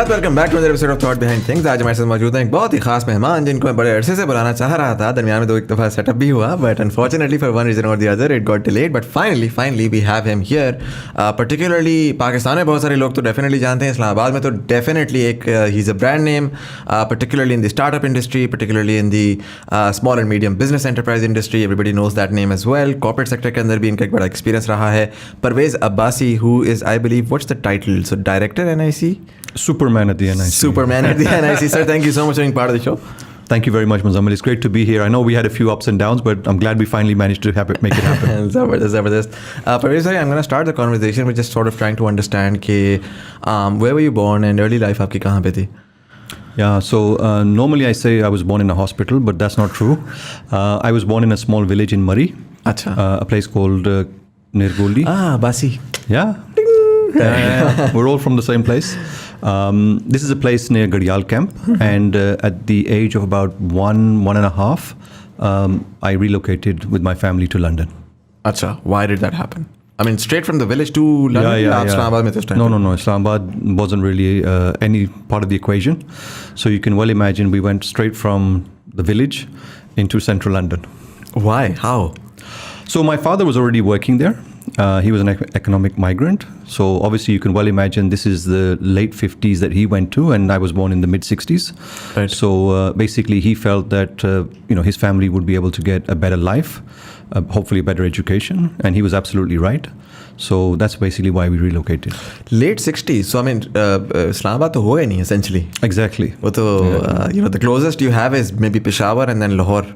Welcome back to another episode of thought behind things. आज हमारे साथ मौजूद हैं एक बहुत ही खास मेहमान जिनको मैं बड़े अरसे से बुलाना चाह रहा था। दरमियान में दो एक दफ़ा सेटअप भी हुआ, but unfortunately for one reason or the other it got delayed, but finally we have him here. Particularly Pakistan में बहुत सारे लोग तो डेफिनेटली जानते हैं, इस्लामाबाद में तो डेफिनेटली एक he is a brand name, particularly in the startup industry, particularly in the small and medium business enterprise industry. Everybody knows that name as well. Corporate sector के अंदर भी इनका एक बड़ा एक्सपीरियंस रहा है। Parvez Abbasi, who is I believe what's the title, so director NIC? Superman at the NIC. Superman at the NIC. Sir, thank you so much for being part of the show. Thank you very much, Muzammil. It's great to be here. I know we had a few ups and downs, but I'm glad we finally managed to make it happen. Zabardast. Parvez, sorry, I'm going to start the conversation with just sort of trying to understand कि where were you born and early life आपकी कहाँ पे थी? Yeah, so normally I say I was born in a hospital, but that's not true. I was born in a small village in Murray, a place called Nirgoli. Basi. Yeah. We're all from the same place. This is a place near Gadial camp, and at the age of about one and a half, I relocated with my family to London. Acha, why did that happen? I mean, straight from the village to London? Yeah. Islamabad mein to start? No. Islamabad wasn't really any part of the equation. So you can well imagine we went straight from the village into central London. Why? How? So my father was already working there. He was an economic migrant. So obviously you can well imagine this is the late 50s that he went to, and I was born in the mid 60s. Right. So basically he felt that his family would be able to get a better life, hopefully a better education, and he was absolutely right. So that's basically why we relocated. Late 60s. So I mean, Islamabad to ho nahi essentially. Exactly. वो तो the closest you have is maybe Peshawar and then Lahore.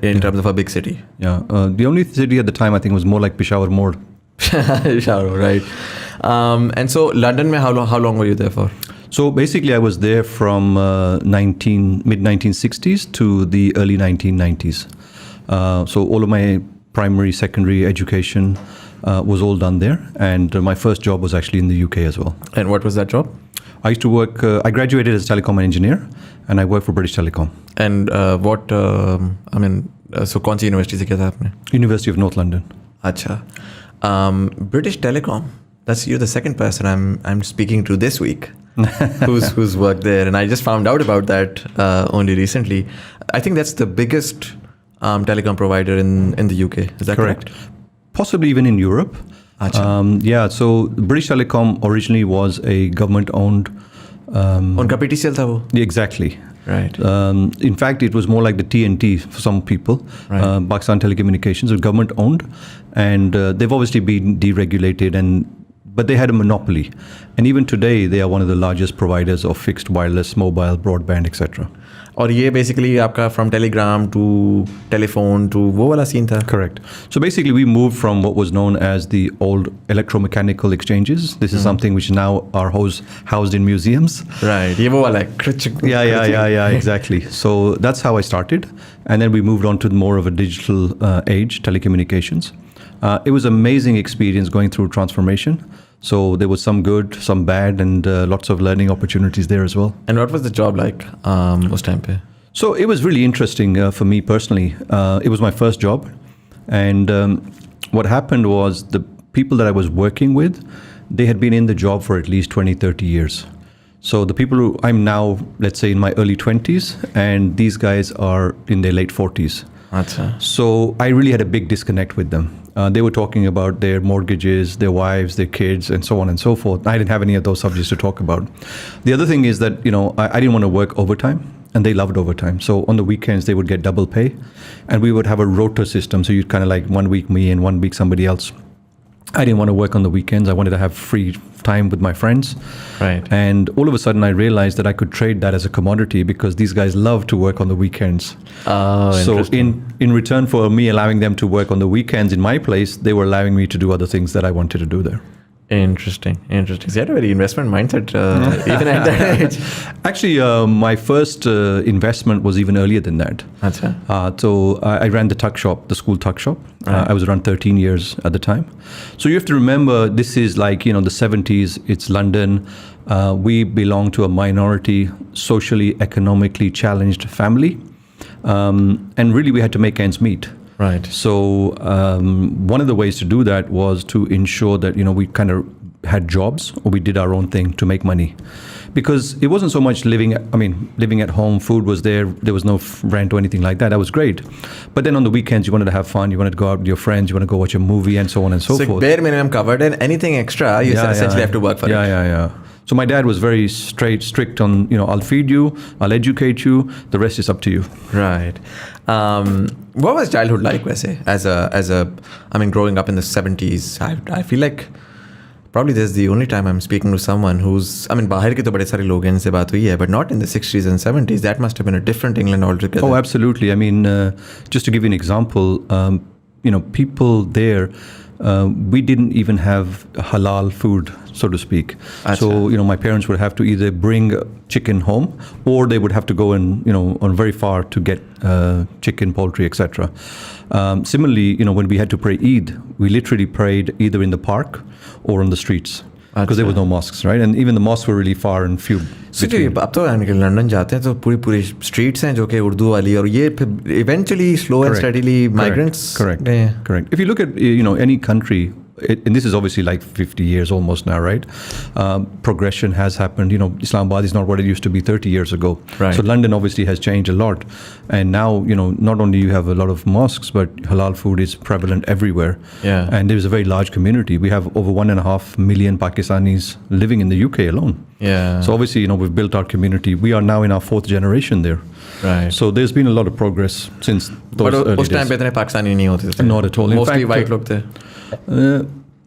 In terms of a big city. Yeah. The only city at the time I think was more like Peshawar Mode. Peshawar, right. And so London, how long were you there for? So basically I was there from mid 1960s to the early 1990s. So all of my primary, secondary education was all done there, and my first job was actually in the UK as well. And what was that job? I used to work, I graduated as a telecom engineer, and I worked for British Telecom. And so कौन सी university से किया था आपने? University of North London. अच्छा. British Telecom, you're the second person I'm speaking to this week who's worked there, and I just found out about that only recently. I think that's the biggest telecom provider in the UK. Is that correct? Possibly even in Europe. Yeah, so British Telecom originally was a government-owned. उनका PTCL था वो? Exactly. Right. In fact, it was more like the TNT for some people. Right. Pakistan Telecommunications was government-owned, and they've obviously been deregulated, but they had a monopoly. And even today, they are one of the largest providers of fixed wireless, mobile, broadband, etc. और ये basically आपका from telegram to telephone to वो वाला scene था? Correct. So basically we moved from what was known as the old electromechanical exchanges. This is something which now are housed in museums. Right. ये वो वाला है. Yeah, exactly. So that's how I started, and then we moved on to more of a digital age, telecommunications. It was an amazing experience going through transformation. So there was some good, some bad, and lots of learning opportunities there as well. And what was the job like उस time पे? So it was really interesting for me personally. It was my first job, and what happened was the people that I was working with, they had been in the job for at least 20-30 years. So the people who I'm now, let's say in my early 20s, and these guys are in their late 40s. Achha. So I really had a big disconnect with them. They were talking about their mortgages, their wives, their kids, and so on and so forth. I didn't have any of those subjects to talk about. The other thing is that, I didn't want to work overtime, and they loved overtime. So on the weekends, they would get double pay, and we would have a rota system. So you'd kind of like 1 week me and 1 week somebody else. I didn't want to work on the weekends. I wanted to have free time with my friends. Right. And all of a sudden I realized that I could trade that as a commodity because these guys love to work on the weekends. So in return for me allowing them to work on the weekends in my place, they were allowing me to do other things that I wanted to do there. Interesting. So you had a very investment mindset even at that age. Actually, my first investment was even earlier than that. Achha. So I ran the tuck shop, the school tuck shop. Right. I was around 13 years at the time. So you have to remember, this is like, the 70s, it's London. We belong to a minority, socially, economically challenged family. And really we had to make ends meet. Right. So one of the ways to do that was to ensure that we kind of had jobs or we did our own thing to make money, because it wasn't so much living at home. Food was there. There was no rent or anything like that. That was great. But then on the weekends, you wanted to have fun. You wanted to go out with your friends. You want to go watch a movie and so on and so forth. Bare minimum covered, and anything extra, you essentially have to work for it. Yeah. So my dad was very strict on, I'll feed you, I'll educate you, the rest is up to you. Right. What was childhood like, वैसे, growing up in the 70s? I feel like probably this is the only time I'm speaking to someone who's, बाहर के तो बड़े सारे लोग हैं इनसे बात हुई है, but not in the 60s and 70s. That must have been a different England altogether. Oh, absolutely. Just to give you an example, people there, we didn't even have halal food, so to speak. Achha. So, my parents would have to either bring chicken home or they would have to go on very far to get chicken, poultry, etc. Similarly, when we had to pray Eid, we literally prayed either in the park or on the streets. Because there were no mosques, right? And even the mosques were really far and few. So अब तो London जाते हैं तो पूरी streets हैं जो कि उर्दू वाली, और ये eventually slow and steadily migrants. Correct. If you look at any country, and this is obviously like 50 years almost now, right? Progression has happened. Islamabad is not what it used to be 30 years ago. Right. So London obviously has changed a lot. And now, not only you have a lot of mosques, but halal food is prevalent everywhere. Yeah. And there's a very large community. We have over 1.5 million Pakistanis living in the UK alone. Yeah. So obviously, we've built our community. We are now in our 4th generation there. Right. So there's been a lot of progress since those early days. उस time पे इतने पाकिस्तानी नहीं होते थे. Not at all. Mostly white लोग थे.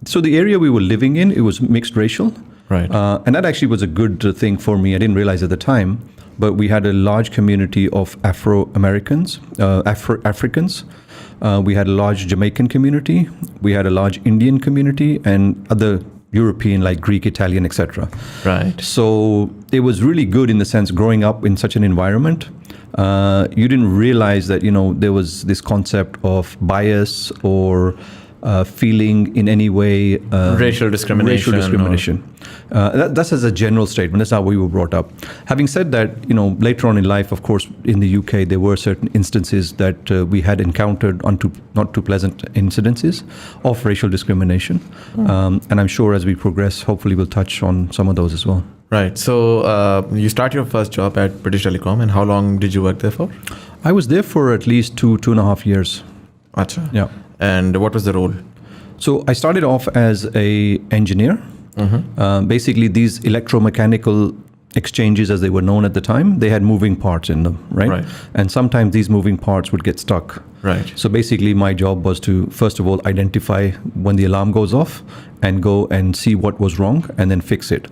So the area we were living in, it was mixed racial. Right. And that actually was a good thing for me. I didn't realize at the time, but we had a large community of Afro-Americans, Africans. We had a large Jamaican community. We had a large Indian community and other European, like Greek, Italian, etc. Right. So it was really good in the sense growing up in such an environment. You didn't realize that, there was this concept of bias or feeling in any way racial discrimination. That's as a general statement. That's how we were brought up. Having said that, later on in life, of course, in the UK, there were certain instances that we had encountered not too pleasant incidences of racial discrimination. And I'm sure as we progress, hopefully we'll touch on some of those as well. Right. So you start your first job at British Telecom, and how long did you work there for? I was there for at least 2.5 years. Achha. Yeah. And what was the role? So I started off as a engineer. Mm-hmm. Basically, these electromechanical exchanges, as they were known at the time, they had moving parts in them, right? And sometimes these moving parts would get stuck. Right. So basically, my job was to, first of all, identify when the alarm goes off and go and see what was wrong and then fix it.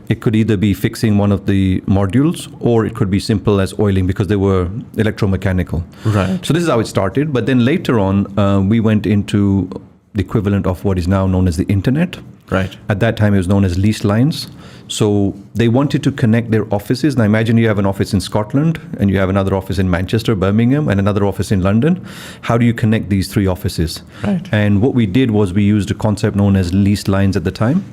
It could either be fixing one of the modules or it could be simple as oiling because they were electromechanical. Right. So this is how it started. But then later on, we went into the equivalent of what is now known as the internet. Right. At that time, it was known as leased lines. So they wanted to connect their offices. Now imagine you have an office in Scotland and you have another office in Manchester, Birmingham, and another office in London. How do you connect these three offices? Right. And what we did was we used a concept known as leased lines at the time.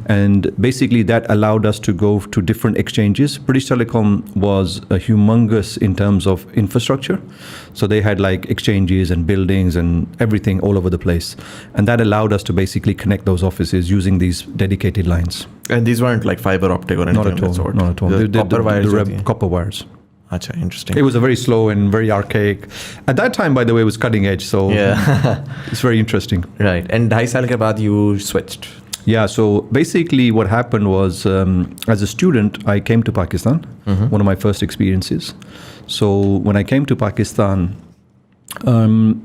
And basically that allowed us to go to different exchanges. British Telecom was humongous in terms of infrastructure. So they had like exchanges and buildings and everything all over the place. And that allowed us to basically connect those offices using these dedicated lines. And these weren't like fiber optic or anything not at all, of that sort? Not at all. The copper wires? Copper wires. Achha, interesting. It was a very slow and very archaic. At that time, by the way, it was cutting edge. So yeah. It's very interesting. Right. And 2.5 saal ke baad you switched? Yeah. So basically what happened was as a student, I came to Pakistan, one of my first experiences. So when I came to Pakistan,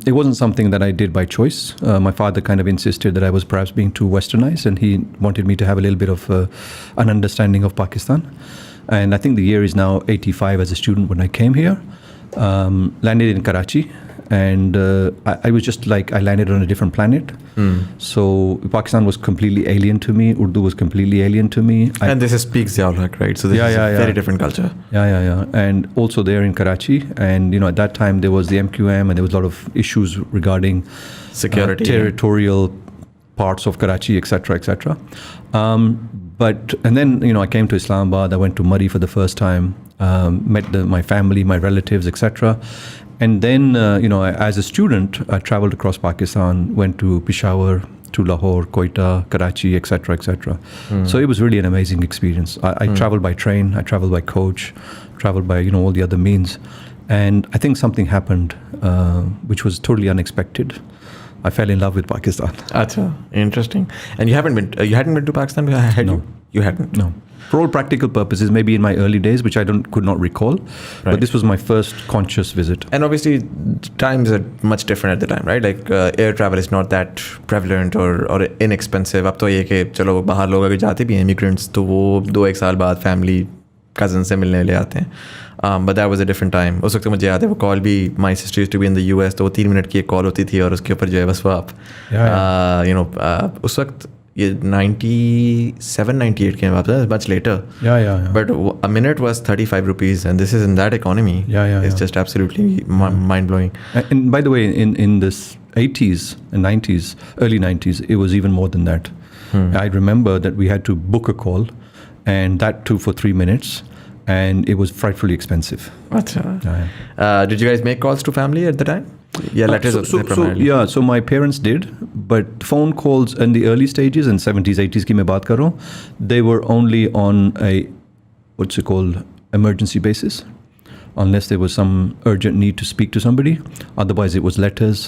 it wasn't something that I did by choice. My father kind of insisted that I was perhaps being too westernized and he wanted me to have a little bit of an understanding of Pakistan. And I think the year is now 85 as a student when I came here. Landed in Karachi and I was just like, I landed on a different planet. So Pakistan was completely alien to me. Urdu was completely alien to me. And this is peak Ziaul-Haq, right? So this is a very different culture. Yeah. And also there in Karachi. And, at that time there was the MQM and there was a lot of issues regarding security, territorial parts of Karachi, etc. And then, I came to Islamabad. I went to Murray for the first time, met my family, my relatives, etc. And then, as a student, I traveled across Pakistan, went to Peshawar, to Lahore, Quetta, Karachi, etc. So it was really an amazing experience. I traveled by train, I traveled by coach, traveled by all the other means, and I think something happened which was totally unexpected. I fell in love with Pakistan. Acha, interesting. And you hadn't been to Pakistan? No. You hadn't? No. For all practical purposes, maybe in my early days, which I could not recall, but this was my first conscious visit. And obviously, times are much different at the time, right? Like air travel is not that prevalent or inexpensive. अब तो ये कि चलो बाहर लोग अगर जाते भी हैं immigrants तो वो 2-1 साल बाद family cousins से मिलने ले आते हैं. But that was a different time. उस वक्त मुझे याद है वो कॉल भी my sister used to be in the US तो वो 3 मिनट की एक कॉल होती थी और उसके ऊपर जो है बस वो आप उस वक्त ये 97-98 came up. That was much later. Yeah. But a minute was 35 rupees, and this is in that economy. It's just absolutely mind blowing. And by the way, in this 80s and 90s, early 90s, it was even more than that. I remember that we had to book a call, and that too for 3 minutes, and it was frightfully expensive. Did you guys make calls to family at the time? Yeah, letters primarily. So my parents did, but phone calls in the early stages in 70s, 80s ki main baat kar raha hu, they were only on a what's it called emergency basis, unless there was some urgent need to speak to somebody. Otherwise, it was letters,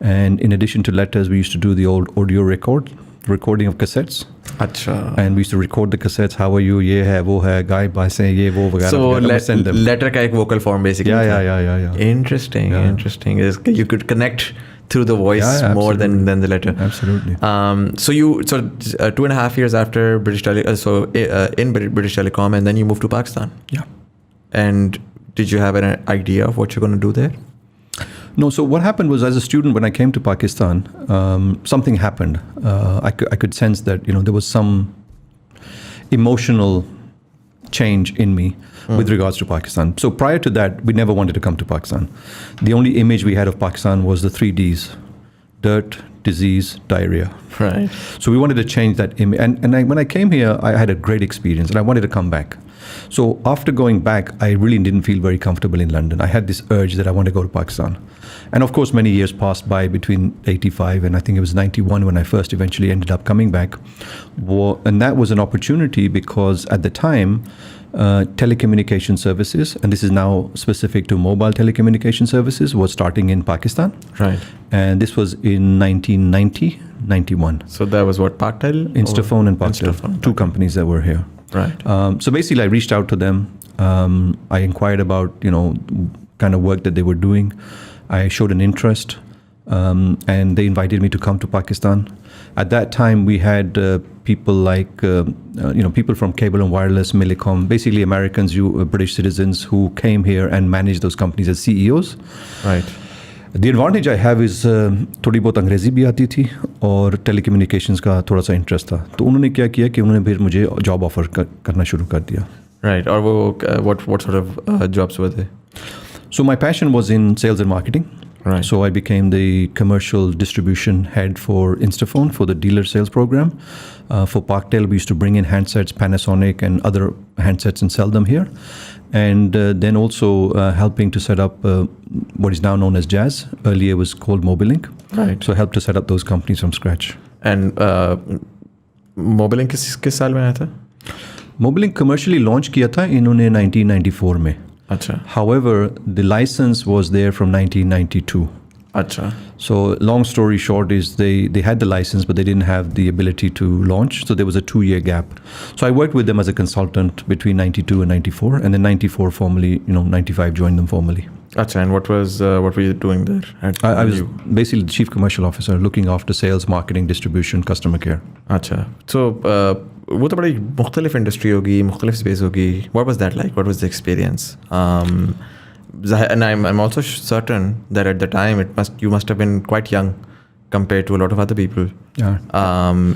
and in addition to letters, we used to do the old audio recording of cassettes. Acha. And we used to record the cassettes. How are you? Ye hai, wo hai. Guy by saying ye, wo, vagara. So send them. Letter ka ek vocal form basically. Yeah. Interesting. You could connect through the voice more than the letter. Absolutely. So 2.5 years after British British Telecom, and then you moved to Pakistan. Yeah. And did you have an idea of what you're going to do there? No, so what happened was, as a student, when I came to Pakistan, something happened. I could sense that, there was some emotional change in me with regards to Pakistan. So prior to that, we never wanted to come to Pakistan. The only image we had of Pakistan was the 3 Ds: dirt, disease, diarrhea. Right. So we wanted to change that image. And when I came here, I had a great experience, and I wanted to come back. So after going back, I really didn't feel very comfortable in London. I had this urge that I want to go to Pakistan. And of course, many years passed by between 85 and I think it was 91 when I first eventually ended up coming back. And that was an opportunity because at the time, telecommunication services, and this is now specific to mobile telecommunication services, was starting in Pakistan. Right. And this was in 1990, 91. So that was what, Paktel? Instaphone and Paktel, 2 companies that were here. Right. So basically, I reached out to them. I inquired about, kind of work that they were doing. I showed an interest, and they invited me to come to Pakistan. At that time, we had people like, people from Cable and Wireless, Millicom, basically Americans, British citizens who came here and managed those companies as CEOs. Right. The advantage I have is थोड़ी बहुत अंग्रेज़ी भी आती थी और telecommunications का थोड़ा सा इंटरेस्ट था, तो उन्होंने क्या किया कि उन्होंने फिर मुझे जॉब ऑफर करना शुरू कर दिया. Right. और वो what sort of jobs were they? So my passion was in sales and marketing. Right. So I became the commercial distribution head for Instaphone for the dealer sales program. For Parktel, we used to bring in handsets, Panasonic and other handsets and sell them here. And then also helping to set up what is now known as Jazz. Earlier it was called Mobilink. Right. So helped to set up those companies from scratch. And Mobilink किस साल में आया था? Mobilink commercially launched किया था इन्होंने 1994 में. अच्छा. However, the license was there from 1992. अच्छा. So long story short is they had the license, but they didn't have the ability to launch. So there was a 2-year gap. So I worked with them as a consultant between 92 and 94, and then 94 formally, 95 joined them formally. Acha, and what were you doing there? I was basically the chief commercial officer, looking after sales, marketing, distribution, customer care. अच्छा. So वो तो बड़ी मुख्तलिफ industry होगी, मुख्तलिफ space होगी. What was that like? What was the experience? And I'm also certain that at the time you must have been quite young compared to a lot of other people. Yeah.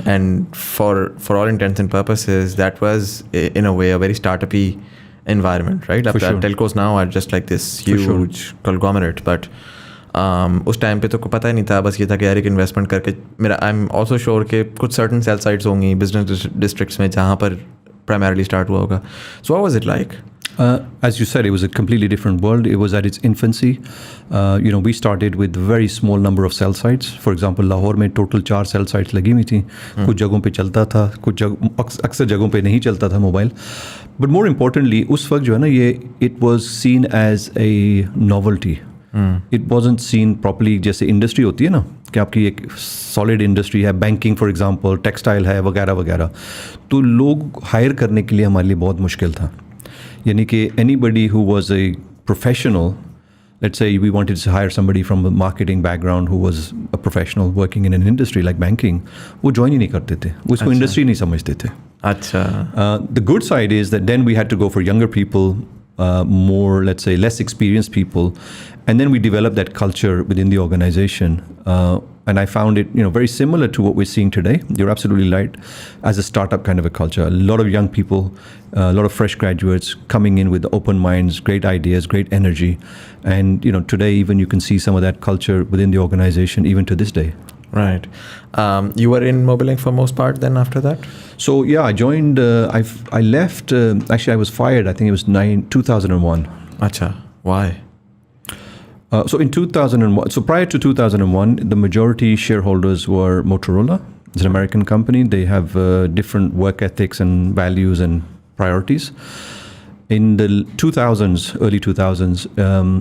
And for all intents and purposes, that was in a way a very startup-y environment, right? For sure. Telcos now are just like this huge conglomerate, but उस time पे तो को पता ही नहीं था, बस ये था कि यार एक इन्वेस्टमेंट करके मेरा आई एम ऑल्सो श्योर कि कुछ सर्टन सेल साइट्स होंगी बिजनेस डिस्ट्रिक्ट्स में जहाँ पर प्राइमरीली स्टार्ट हुआ होगा. So what was it like? As you said, it was a completely different world. It was at its infancy. We started with very small number of cell sites. For example, Lahore में total 4 cell sites लगी हुई थी. कुछ जगहों पे चलता था, अक्सर जगहों पे नहीं चलता था मोबाइल. But more importantly, उस वक्त जो है ना ये it was seen as a novelty. It wasn't seen properly जैसे इंडस्ट्री होती है ना कि आपकी एक सॉलिड इंडस्ट्री है, बैंकिंग फॉर एग्जांपल, टेक्सटाइल है वगैरह वगैरह. तो लोग हायर करने के लिए हमारे लिए बहुत मुश्किल था. यानी कि anybody who was a professional, let's say we wanted to hire somebody from a marketing background who was a professional working in an industry like banking, वो join ही नहीं करते थे, वो इसको industry नहीं समझते थे. अच्छा. The good side is that then we had to go for younger people, more, let's say, less experienced people, and then we developed that culture within the organization. And I found it, very similar to what we're seeing today. You're absolutely right. As a startup kind of a culture, a lot of young people, a lot of fresh graduates coming in with open minds, great ideas, great energy. And, today even you can see some of that culture within the organization, even to this day. Right. You were in Mobilink for most part then after that? So, yeah, I joined, I left, actually I was fired, I think it was 2001. Acha, why? So in 2001, so prior to 2001, the majority shareholders were Motorola. It's an American company. They have different work ethics and values and priorities. In the 2000s, early 2000s,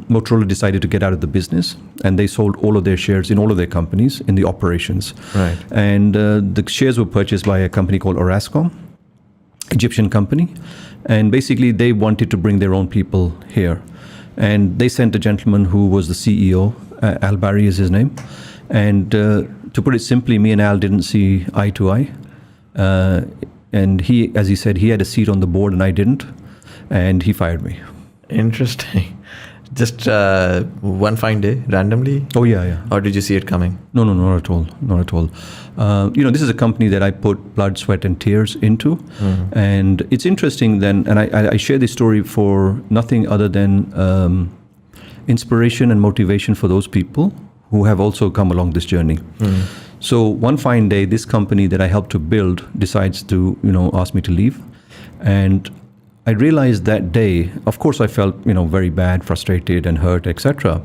Motorola decided to get out of the business, and they sold all of their shares in all of their companies in the operations. Right. And the shares were purchased by a company called Orascom, Egyptian company, and basically they wanted to bring their own people here. And they sent a gentleman who was the CEO, Al Barry is his name. And to put it simply, me and Al didn't see eye to eye. And he, as he said, he had a seat on the board and I didn't. And he fired me. Interesting. Just one fine day, randomly? Oh, yeah. Or did you see it coming? No, not at all. Not at all. This is a company that I put blood, sweat, and tears into. Mm-hmm. And it's interesting then, and I share this story for nothing other than inspiration and motivation for those people who have also come along this journey. Mm-hmm. So one fine day, this company that I helped to build decides to, ask me to leave. And I realized that day, of course I felt, very bad, frustrated and hurt, etc.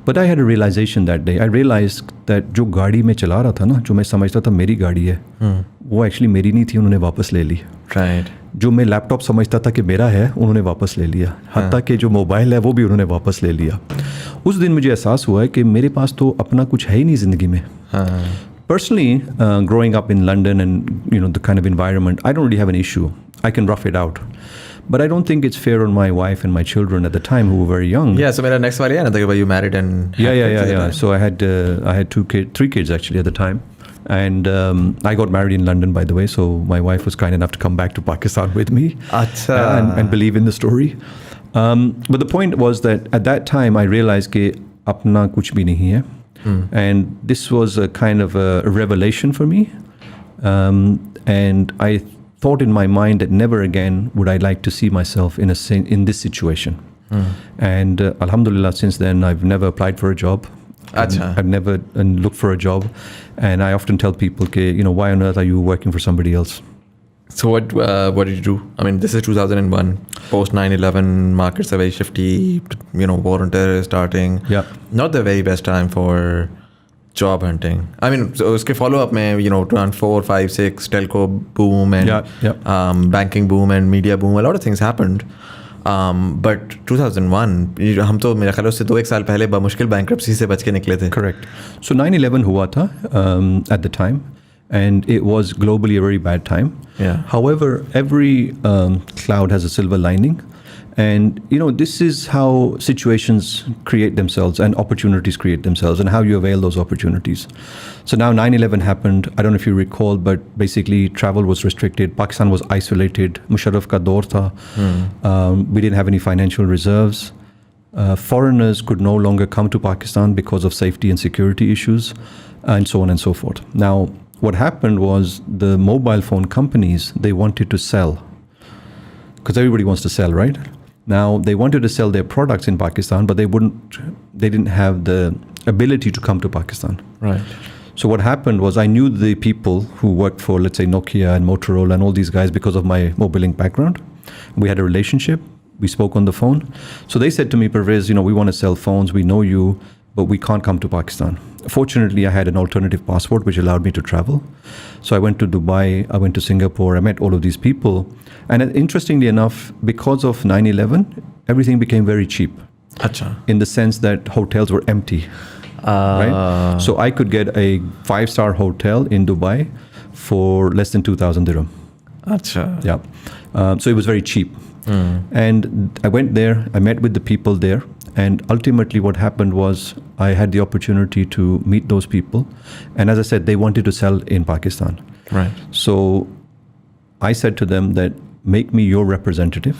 But I had a realization that day. I realized that जो गाड़ी में चला रहा था ना, जो मैं समझता था मेरी गाड़ी है, वो actually मेरी नहीं थी, उन्होंने वापस ले ली. Right. जो मैं लैपटॉप समझता था कि मेरा है, उन्होंने वापस ले लिया. हत्ता कि जो मोबाइल है वो भी उन्होंने वापस ले लिया. उस दिन मुझे एहसास हुआ है कि मेरे पास तो अपना कुछ है ही नहीं ज़िंदगी में. Personally, growing up in London and the kind of environment, I don't really have an issue. I can rough it out. But I don't think it's fair on my wife and my children at the time who were very young. Yeah, so my next one, you married and yeah. So I had 3 kids actually at the time, and I got married in London, by the way. So my wife was kind enough to come back to Pakistan with me and believe in the story. But the point was that at that time I realized कि अपना कुछ भी नहीं है, and this was a kind of a revelation for me, and I thought in my mind that never again would I like to see myself in this situation. And alhamdulillah, since then I've never applied for a job. I've never looked for a job, and I often tell people, why on earth are you working for somebody else? So what did you do? I mean, this is 2001, post 9/11, markets are very shifty, war on terror starting. Yeah. Not the very best time for job hunting. I mean, so uske follow-up mein, 2004, 5, 6, telco boom and banking boom and media boom, a lot of things happened. But 2001, हम तो मेरे ख्याल से 2-1 साल पहले मुश्किल bankruptcy से बच के निकले थे. Correct. So 9/11 हुआ था at the time, and it was globally a very bad time. Yeah. However, every cloud has a silver lining. And, this is how situations create themselves and opportunities create themselves and how you avail those opportunities. So now 9/11 happened. I don't know if you recall, but basically travel was restricted. Pakistan was isolated. Musharraf ka daur tha. We didn't have any financial reserves. Foreigners could no longer come to Pakistan because of safety and security issues, and so on and so forth. Now, what happened was the mobile phone companies, they wanted to sell. Because everybody wants to sell, right? Now, they wanted to sell their products in Pakistan, but they didn't have the ability to come to Pakistan. Right. So what happened was I knew the people who worked for, let's say, Nokia and Motorola and all these guys because of my Mobilink background. We had a relationship. We spoke on the phone. So they said to me, Parvez, we want to sell phones. We know you, but we can't come to Pakistan. Fortunately, I had an alternative passport which allowed me to travel. So I went to Dubai, I went to Singapore, I met all of these people. And interestingly enough, because of 9/11, everything became very cheap. Acha. In the sense that hotels were empty. Right? So I could get a 5-star hotel in Dubai for less than 2,000 dirham. Acha. Yeah. So it was very cheap. And I went there, I met with the people there. And ultimately what happened was I had the opportunity to meet those people. And as I said, they wanted to sell in Pakistan. Right. So I said to them that make me your representative,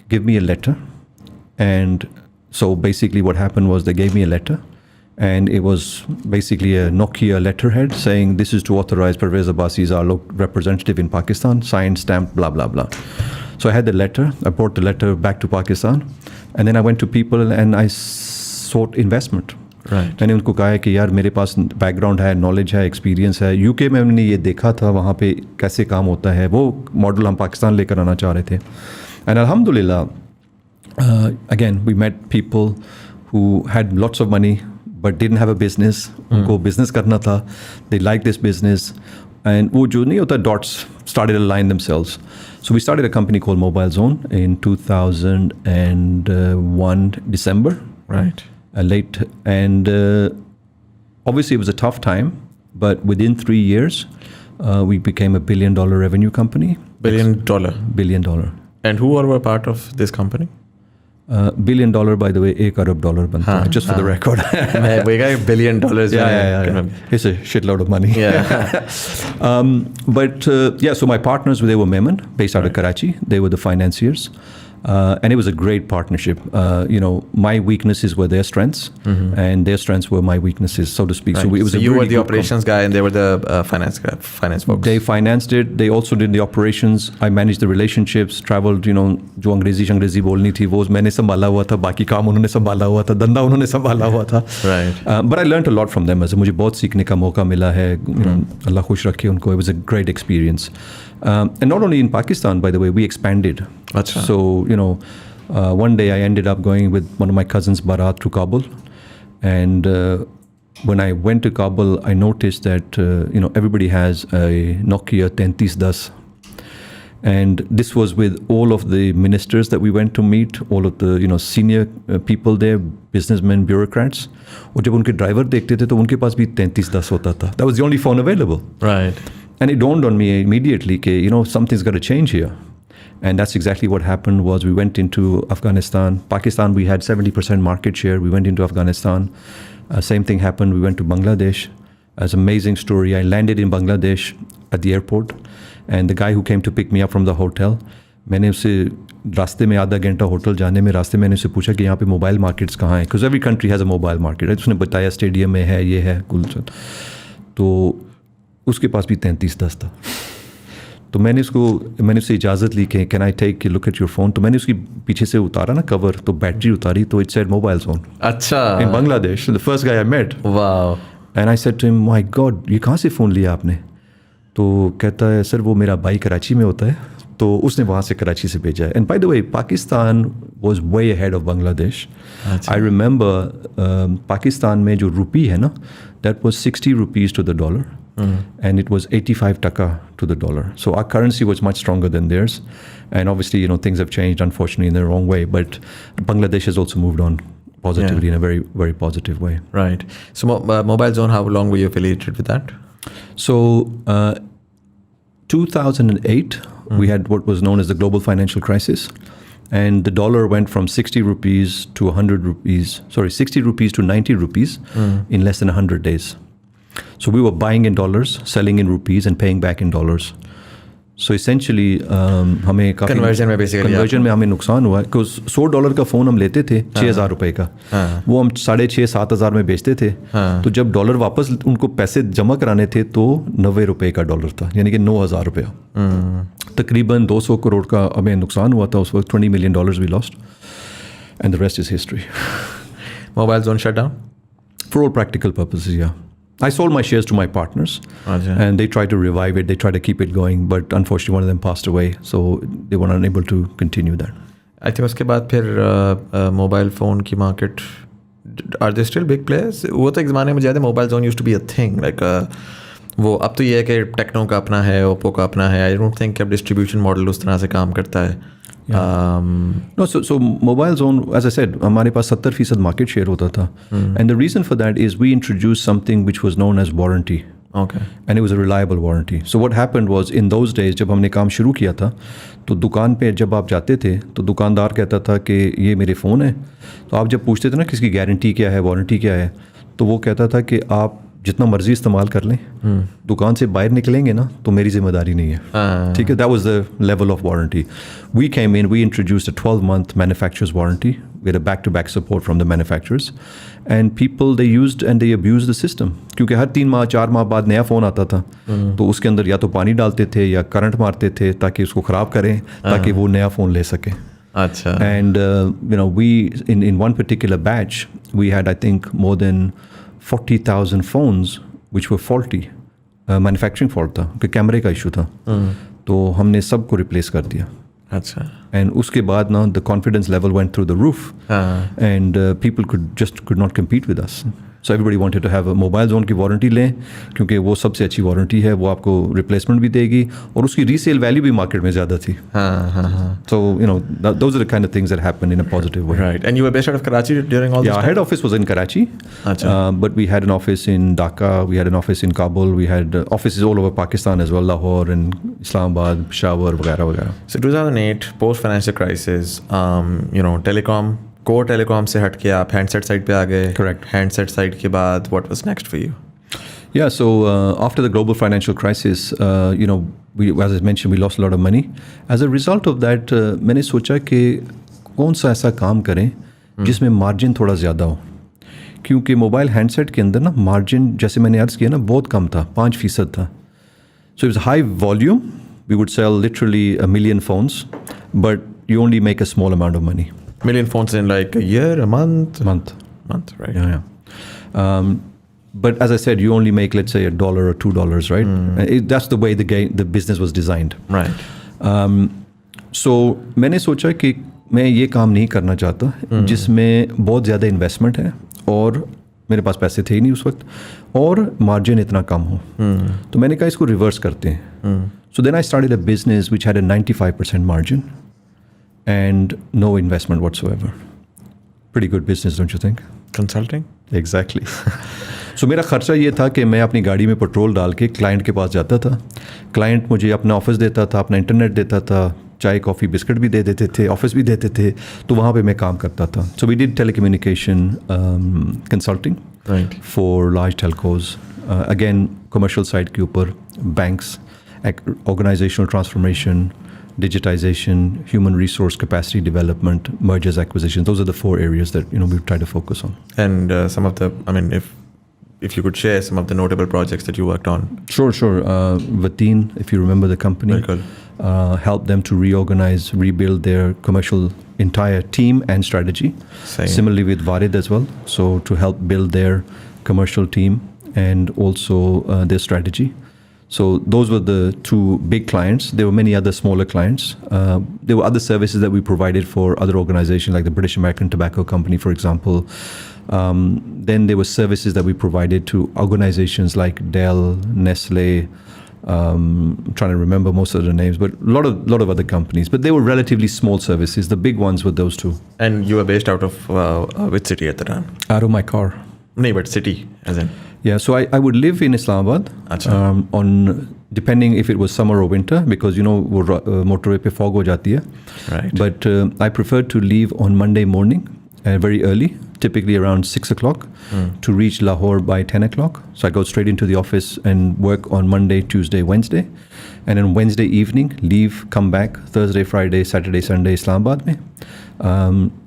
give me a letter. And so basically what happened was they gave me a letter. And it was basically a Nokia letterhead saying this is to authorize Parvez Abbasi as our representative in Pakistan, signed, stamped, blah, blah, blah. So I had the letter. I brought the letter back to Pakistan. And then I went to people and I sought investment. Right. मैंने उनको कहा कि यार मेरे पास background है, knowledge है, experience है. UK में हमने ये देखा था वहाँ पे कैसे काम होता है. वो मॉडल हम पाकिस्तान लेकर आना चाह रहे थे. And alhamdulillah, again, we met people who had lots of money but didn't have a business. उनको business करना था. They liked this business. And वो जो नहीं होता, dots started to align themselves. So we started a company called Mobile Zone in 2001 December. Right. Late. And obviously it was a tough time, but within 3 years, we became a $1 billion revenue company. $1 billion. $1 billion. And who all were part of this company? $1 billion, by the way, $1 arab बनता है, just for the record. We got $1 billion. Yeah. It's a shitload of money. Yeah. So my partners, they were Memon, based out of Karachi. They were the financiers. And it was a great partnership. My weaknesses were their strengths, and their strengths were my weaknesses, so to speak. Right. So it was you were the operations guy, and they were the finance folks. They financed it. They also did the operations. I managed the relationships. Traveled. जो अंग्रेजी बोलनी थी वो मैंने संभाला हुआ था. बाकी काम उन्होंने संभाला हुआ था. धंधा उन्होंने संभाला हुआ था. Right. But I learned a lot from them. मुझे बहुत सीखने का मौका मिला है. अल्लाह खुश रखे उनको. It was a great experience. And not only in Pakistan, by the way, we expanded. Achha. So, one day I ended up going with one of my cousins, Bharat, to Kabul. And when I went to Kabul, I noticed that, everybody has a Nokia 3310. And this was with all of the ministers that we went to meet, all of the, senior people there, businessmen, bureaucrats. और जब उनके driver देखते थे तो उनके पास भी 3310 होता था. That was the only phone available. Right. And it dawned on me immediately that, something's got to change here. And that's exactly what happened was we went into Afghanistan. Pakistan, we had 70% market share. We went into Afghanistan. Same thing happened. We went to Bangladesh. It's an amazing story. I landed in Bangladesh at the airport. And the guy who came to pick me up from the hotel, मैंने उससे रास्ते में आधा घंटा hotel जाने में रास्ते मैंने उससे पूछा कि यहाँ पे मोबाइल मार्केट्स कहाँ हैं. Because every country has a mobile market. उसने बताया स्टेडियम में है, ये है, कुल. तो उसके पास भी 3310 था. तो मैंने उससे इजाज़त ली कि can I take look at your phone. तो मैंने उसकी पीछे से उतारा ना कवर, तो बैटरी उतारी तो इट सेड मोबाइल जोन. अच्छा. In Bangladesh, the first guy I met. Wow. And I said to him, my god, ये कहाँ से फ़ोन लिया आपने? तो कहता है, सर वो मेरा भाई कराची में होता है, तो उसने वहाँ से कराची से भेजा है. And by the way, Pakistan was way ahead of Bangladesh. I remember Pakistan में जो रुपी है ना, that was 60 rupees to the dollar. And it was 85 taka to the dollar. So our currency was much stronger than theirs. And obviously, things have changed, unfortunately, in the wrong way. But Bangladesh has also moved on positively in a very, very positive way. Right. So Mobile Zone, how long were you affiliated with that? So 2008, we had what was known as the global financial crisis. And the dollar went from 60 rupees to 100 rupees. Sorry, 60 rupees to 90 rupees in less than 100 days. So we were buying in dollars, selling in rupees, and paying back in dollars. So essentially, हमें काफी conversion में हमें नुकसान हुआ, because $100 का phone हम लेते थे 6,000 रुपए का, वो हम 6,500-7,000 में बेचते थे. तो जब डॉलर वापस उनको पैसे जमा कराने थे तो 90 रुपए का डॉलर था, यानी कि 9,000 रुपया. तकरीबन 200 करोड़ का हमें नुकसान हुआ था उस वक्त. $20 million we lost, and the rest is history. Mobile Zone shut down? For all practical purposes, yeah. I sold my shares to my partners, and they tried to revive it. They tried to keep it going, but unfortunately, one of them passed away, so they were unable to continue that. I think उसके बाद फिर mobile phone की market, are they still big players? वो तो एक ज़माने में ज़्यादा mobile zone used to be a thing, like वो अब तो ये है कि टेक्नो का अपना है, ओप्पो का अपना है. आई डोंट थिंक अब डिस्ट्रीब्यूशन मॉडल उस तरह से काम करता है. No, so mobile zone, as I said, हमारे पास 70% market share होता था. And the reason for that is we introduced something which was known as warranty. Okay. And it was a reliable warranty. So what happened was in those days जब हमने काम शुरू किया था तो दुकान पे जब आप जाते थे तो दुकानदार कहता था कि ये मेरे फ़ोन है. तो आप जब पूछते थे ना किसकी गारंटी क्या है, वारंटी क्या है, तो वो कहता था कि आप जितना मर्जी इस्तेमाल कर लें, दुकान से बाहर निकलेंगे ना तो मेरी जिम्मेदारी नहीं है. ठीक है, that was the level of warranty. We came in, we introduced a 12-month manufacturer's warranty with a back-to-back support from the manufacturers, and people they used and they abused the system. क्योंकि हर 3 माह 4 माह बाद नया phone आता था तो उसके अंदर या तो पानी डालते थे या करंट मारते थे ताकि उसको ख़राब करें ताकि वो नया फ़ोन ले सकें. अच्छा. And we in one particular batch we had I think more than 40,000 phones which were faulty. Manufacturing fault था कि कैमरे का इशू था. तो हमने सबको रिप्लेस कर दिया. अच्छा. And उसके बाद ना the confidence level went through the roof. And people could not compete with us. So everybody wanted to have a mobile zone की वारंटी लें क्योंकि वो सबसे अच्छी वारंटी है, वो आपको रिप्लेसमेंट भी देगी और उसकी रीसेल वैल्यू भी मार्केट में ज़्यादा थी. So those are the kind of things that happen in a positive way. Right. And you were based out of Karachi during all this time? Yeah, our head office was in Karachi. But we had an office in Dhaka, we had an office in Kabul, we had offices all over Pakistan as well, Lahore and Islamabad, Peshawar, वगैरह वगैरह. So 2008 post financial crisis, telecom, core telecom से हट के आप handset side पे आ गए. Correct. Handset side के बाद what was next for you? Yeah, so after the global financial crisis, we, as I mentioned, we lost a lot of money. As a result of that, मैंने सोचा कि कौन सा ऐसा काम करें जिसमें मार्जिन थोड़ा ज़्यादा हो. क्योंकि मोबाइल हैंडसेट के अंदर ना मार्जिन, जैसे मैंने अर्ज़ किया ना, बहुत कम था, 5% था. So it was high volume. We would sell literally 1 million phones, but you only make a small amount of money. Million phones in like a year, a month? Month, right? Yeah. But as I said, you only make, let's say, $1 or $2, right? That's the way the business was designed. Right. So मैंने सोचा कि मैं ये काम नहीं करना चाहता जिसमें बहुत ज़्यादा इन्वेस्टमेंट है और मेरे पास पैसे थे ही नहीं उस वक्त और मार्जिन इतना कम हो. तो मैंने कहा इसको रिवर्स करते हैं. So then I started a business which had a 95% margin and no investment whatsoever. Pretty good business, don't you think? Consulting? Exactly. So मेरा खर्चा ये था कि मैं अपनी गाड़ी में पेट्रोल डाल के क्लाइंट के पास जाता था. क्लाइंट मुझे अपना ऑफिस देता था, अपना इंटरनेट देता था, चाय कॉफ़ी बिस्किट भी दे देते थे, ऑफिस भी देते थे, तो वहाँ पे मैं काम करता था. So we did telecommunication consulting for large telcos. Again, commercial side के ऊपर banks, organizational transformation, digitization, human resource capacity development, mergers, acquisitions. Those are the 4 areas that we try to focus on. And some of the, if you could share some of the notable projects that you worked on. Sure. Vateen, if you remember the company, helped them to reorganize, rebuild their commercial entire team and strategy. Same. Similarly with Varid as well. So to help build their commercial team and also their strategy. So those were the 2 big clients. There were many other smaller clients. There were other services that we provided for other organizations like the British American Tobacco Company, for example. Then there were services that we provided to organizations like Dell, Nestle, trying to remember most of the names, but a lot of other companies. But they were relatively small services. The big ones were those 2. And you were based out of which city at the time? Out of my car. No, but city, as in? Yeah, so I would live in Islamabad on depending if it was summer or winter because वो motorway पे fog हो जाती है. Right. But I prefer to leave on Monday morning very early, typically around 6 o'clock, to reach Lahore by 10 o'clock. So I go straight into the office and work on Monday, Tuesday, Wednesday. And then Wednesday evening, leave, come back, Thursday, Friday, Saturday, Sunday, Islamabad में.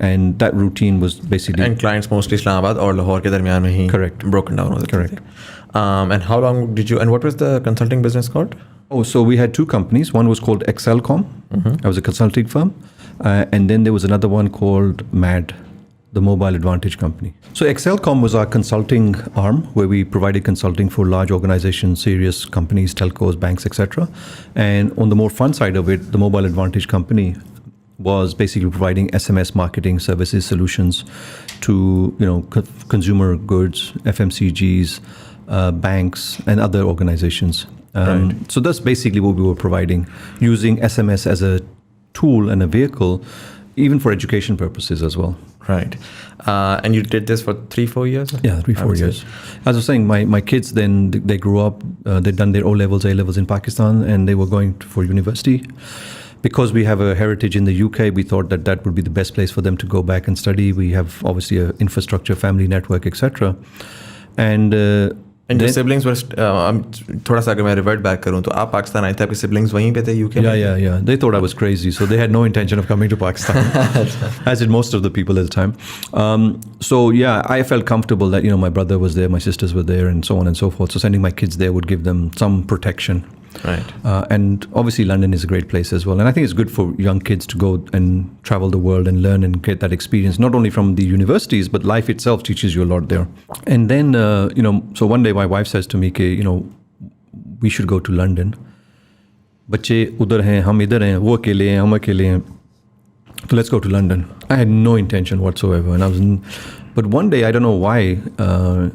And that routine was basically... And clients mostly Islamabad or Lahore के दरमियान में ही Correct. Broken down was it? Correct. And how long did you... And what was the consulting business called? Oh, so we had 2 companies. One was called Excelcom. I was a consulting firm. And then there was another one called MAD, the Mobile Advantage Company. So Excelcom was our consulting arm where we provided consulting for large organizations, serious companies, telcos, banks, etc. And on the more fun side of it, the Mobile Advantage Company was basically providing SMS marketing services solutions to consumer goods, FMCGs, banks, and other organizations. Right. So that's basically what we were providing, using SMS as a tool and a vehicle, even for education purposes as well. Right. And you did this for 3-4 years? Yeah, 3-4 years. As I was saying, my kids then, they grew up, they'd done their O-levels, A-levels in Pakistan, and they were going for university. Because we have a heritage in the UK, we thought that would be the best place for them to go back and study. We have obviously an infrastructure, family network, etc. And your siblings were, थोड़ा सा अगर मैं revert back करूँ तो आप पाकिस्तान आए थे, आपके siblings वहीं पे थे UK में? Yeah. They thought I was crazy, so they had no intention of coming to Pakistan, as did most of the people at the time. So yeah, I felt comfortable that my brother was there, my sisters were there, and so on and so forth. So sending my kids there would give them some protection. Right. And obviously London is a great place as well. And I think it's good for young kids to go and travel the world and learn and get that experience, not only from the universities, but life itself teaches you a lot there. And then, so one day my wife says to me, we should go to London. बच्चे उधर हैं, हम इधर हैं, वो अकेले हैं, हम अकेले हैं. So let's go to London. I had no intention whatsoever. But one day, I don't know why,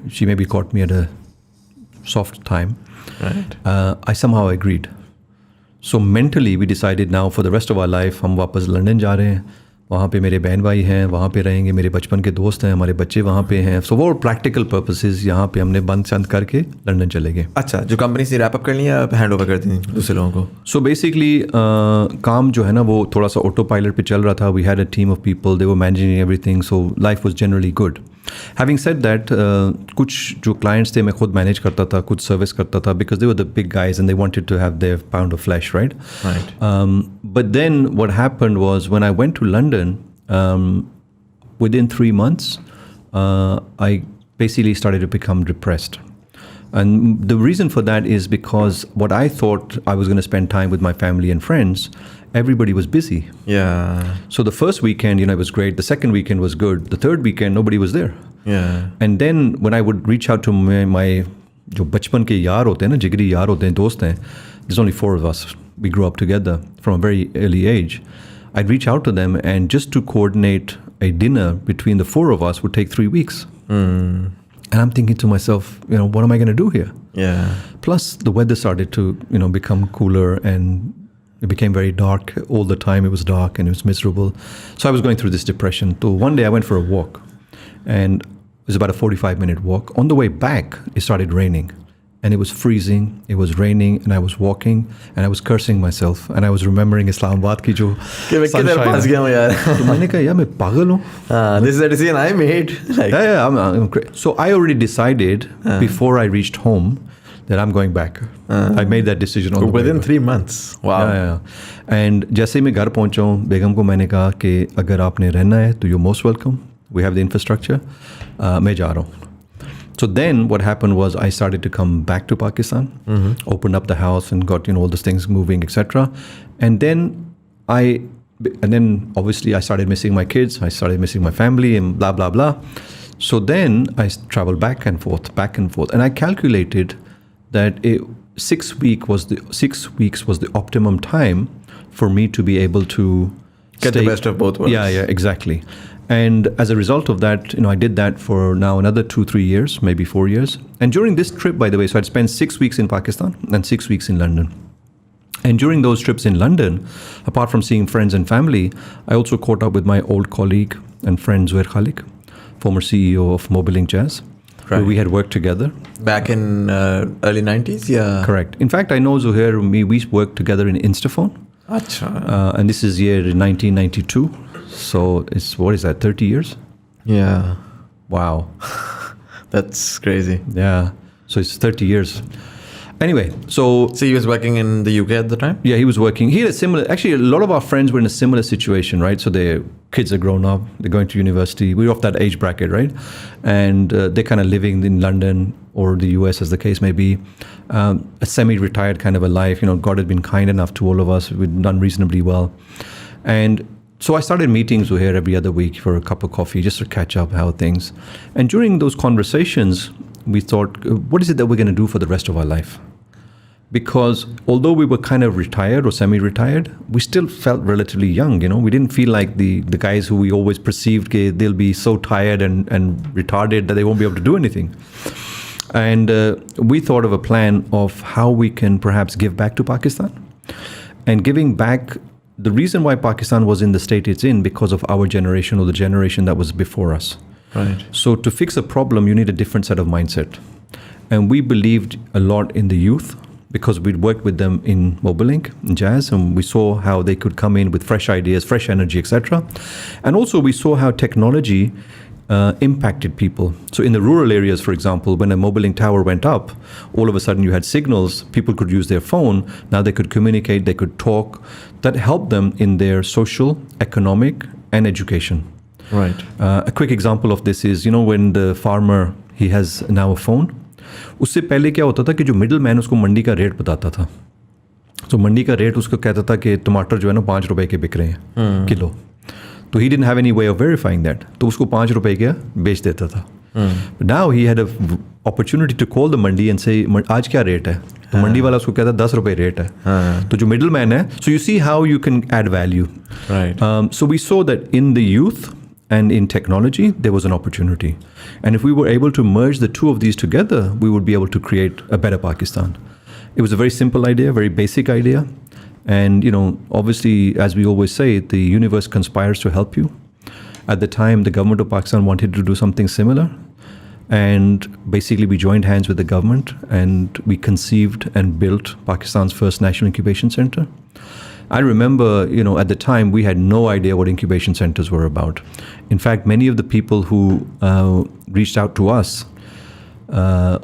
she maybe caught me at a soft time. Right. I somehow agreed. So mentally we decided now for the rest of our life हम वापस London जा रहे हैं. वहाँ पे मेरे बहन भाई हैं, वहाँ पे रहेंगे, मेरे बचपन के दोस्त हैं, हमारे बच्चे वहाँ पे हैं. So वो प्रैक्टिकल पर्पसेस यहाँ पे हमने बंद चंद करके लंदन चले गए. अच्छा, जो कंपनी से रैप अप कर ली या हैंड ओवर कर दी दूसरे लोगों को? So basically काम जो है ना वो थोड़ा सा ऑटो पायलट पे चल रहा था. We had a team of people, they were managing everything, so life was generally good. Having said that, कुछ जो clients थे मैं खुद manage करता था, कुछ service करता था, because they were the big guys and they wanted to have their pound of flesh, right? Right. But then what happened was when I went to London, within 3 months, I basically started to become depressed. And the reason for that is because what I thought I was going to spend time with my family and friends, everybody was busy. Yeah. So the first weekend, it was great. The second weekend was good. The third weekend, nobody was there. Yeah. And then when I would reach out to my जो बचपन के यार होते हैं ना, जिगरी यार होते हैं, दोस्त हैं, there's only 4 of us. We grew up together from a very early age. I'd reach out to them, and just to coordinate a dinner between the 4 of us would take 3 weeks. And I'm thinking to myself, what am I going to do here? Yeah. Plus, the weather started to, become cooler, and it became very dark all the time. It was dark and it was miserable. So I was going through this depression. So one day I went for a walk, and it was about a 45-minute walk. On the way back, it started raining. And it was freezing, it was raining, and I was walking, and I was cursing myself, and I was remembering Islamabad ki jo sunshine. तो मैंने कहा यार मैं पागल हूँ. This is a decision I made. Yeah, I'm great. So I already decided before I reached home that I'm going back. I made that decision on the way within back. 3 months. Wow. Yeah. And जैसे मैं घर पहुँचा हूँ, बेगम को मैंने कहा कि अगर आपने रहना है तो you're most welcome. We have the infrastructure. मैं जा रहा हूँ. So then what happened was I started to come back to Pakistan, opened up the house and got, all those things moving, etc. And then obviously I started missing my kids. I started missing my family and blah, blah, blah. So then I traveled back and forth. And I calculated that 6 weeks was the optimum time for me to be able to get the best of both worlds. Yeah, exactly. And as a result of that, I did that for now another 2-3 years, maybe 4 years. And during this trip, by the way, so I'd spent 6 weeks in Pakistan and 6 weeks in London. And during those trips in London, apart from seeing friends and family, I also caught up with my old colleague and friend Zuhair Khalik, former CEO of Mobilink Jazz, where we had worked together. Back in early 90s? Yeah. Correct. In fact, I know Zuhair and me, we worked together in Instaphone. Achha. And this is year 1992. So it's, what is that, 30 years? Yeah. Wow. That's crazy. Yeah. So it's 30 years. Anyway, so he was working in the UK at the time? Yeah, he was working. He had actually a lot of our friends were in a similar situation, right? So their kids are grown up, they're going to university. We're of that age bracket, right? And they're kind of living in London or the US, as the case may be. A semi-retired kind of a life. God had been kind enough to all of us. We'd done reasonably well. And so I started meeting Zuhair every other week for a cup of coffee just to catch up how things. And during those conversations, we thought, what is it that we're going to do for the rest of our life? because although we were kind of retired or semi-retired, we still felt relatively young. We didn't feel like the guys who we always perceived they'll be so tired and retarded that they won't be able to do anything. And we thought of a plan of how we can perhaps give back to Pakistan. And giving back, the reason why Pakistan was in the state it's in because of our generation or the generation that was before us. Right. So to fix a problem, you need a different set of mindset. And we believed a lot in the youth, because we'd worked with them in Mobilink, in Jazz, and we saw how they could come in with fresh ideas, fresh energy, etc. And also we saw how technology impacted people. So in the rural areas, for example, when a Mobilink tower went up, all of a sudden you had signals, people could use their phone, now they could communicate, they could talk. That helped them in their social, economic, and education. Right. A quick example of this is, when the farmer, he has now a phone, उससे पहले क्या होता था कि जो middle man उसको मंडी का rate बताता था. तो मंडी का रेट उसको कहता था कि टमाटर जो है ना 5 रुपए के बिक रहे हैं किलो. तो he didn't have any way of verifying that. तो उसको 5 रुपए के बेच देता था. But now he had an opportunity to call the mandi and say, आज क्या रेट है? तो मंडी वाला उसको कहता 10 रुपए रेट है. तो जो मिडिल मैन है, so you see how you can add value. Right. So we saw that in the youth and in technology, there was an opportunity. And if we were able to merge the two of these together, we would be able to create a better Pakistan. It was a very simple idea, very basic idea. And, obviously, as we always say, the universe conspires to help you. At the time, the government of Pakistan wanted to do something similar. And basically, we joined hands with the government and we conceived and built Pakistan's first National Incubation Center. I remember, at the time, we had no idea what incubation centers were about. In fact, many of the people who reached out to us,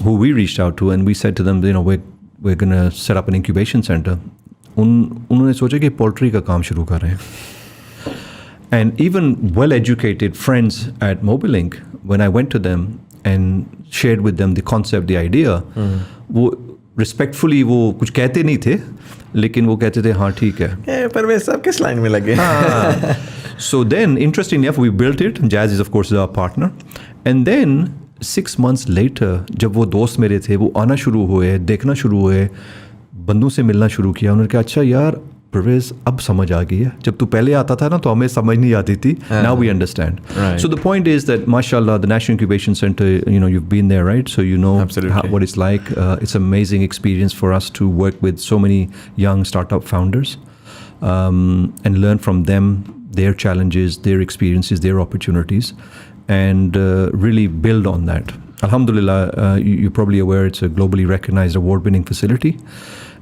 who we reached out to, and we said to them, we're going to set up an incubation center. उन्होंने सोचा कि poultry का काम शुरू कर रहे हैं. And even well-educated friends at Mobilink, when I went to them and shared with them the concept, the idea, वो respectfully वो कुछ कहते नहीं थे, लेकिन वो कहते थे हाँ ठीक है. परवेज साहब किस लाइन में लगे? So then, interestingly enough, we built it. Jazz is of course our partner. And then 6 months later, जब वो दोस्त मेरे थे, वो आना शुरू हुए, देखना शुरू हुए, बंदों से मिलना शुरू किया. उन्होंने कहा अच्छा यार परवेज अब समझ आ गई है. जब तू पहले आता था ना तो हमें समझ नहीं आती थी. Now we understand. Right. So the point is that, mashallah, the National Incubation Center, you've been there, right? So you know what it's like. It's an amazing experience for us to work with so many young startup founders and learn from them, their challenges, their experiences, their opportunities, and really build on that. Alhamdulillah, you're probably aware it's a globally recognized award-winning facility.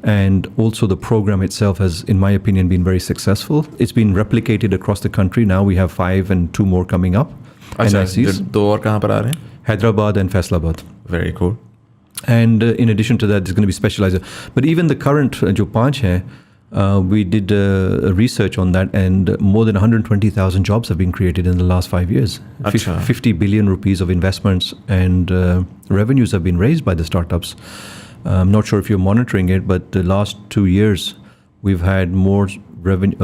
And also the program itself has, in my opinion, been very successful. It's been replicated across the country. Now we have 5 and 2 more coming up. NICs. 2 और कहाँ पर आ रहे हैं? Hyderabad and Faisalabad. Very cool. And in addition to that, there's going to be specialized. But even the current जो 5 हैं, we did research on that, and more than 120,000 jobs have been created in the last 5 years. 50 billion rupees of investments and revenues have been raised by the startups. I'm not sure if you're monitoring it, but the last 2 years, we've had more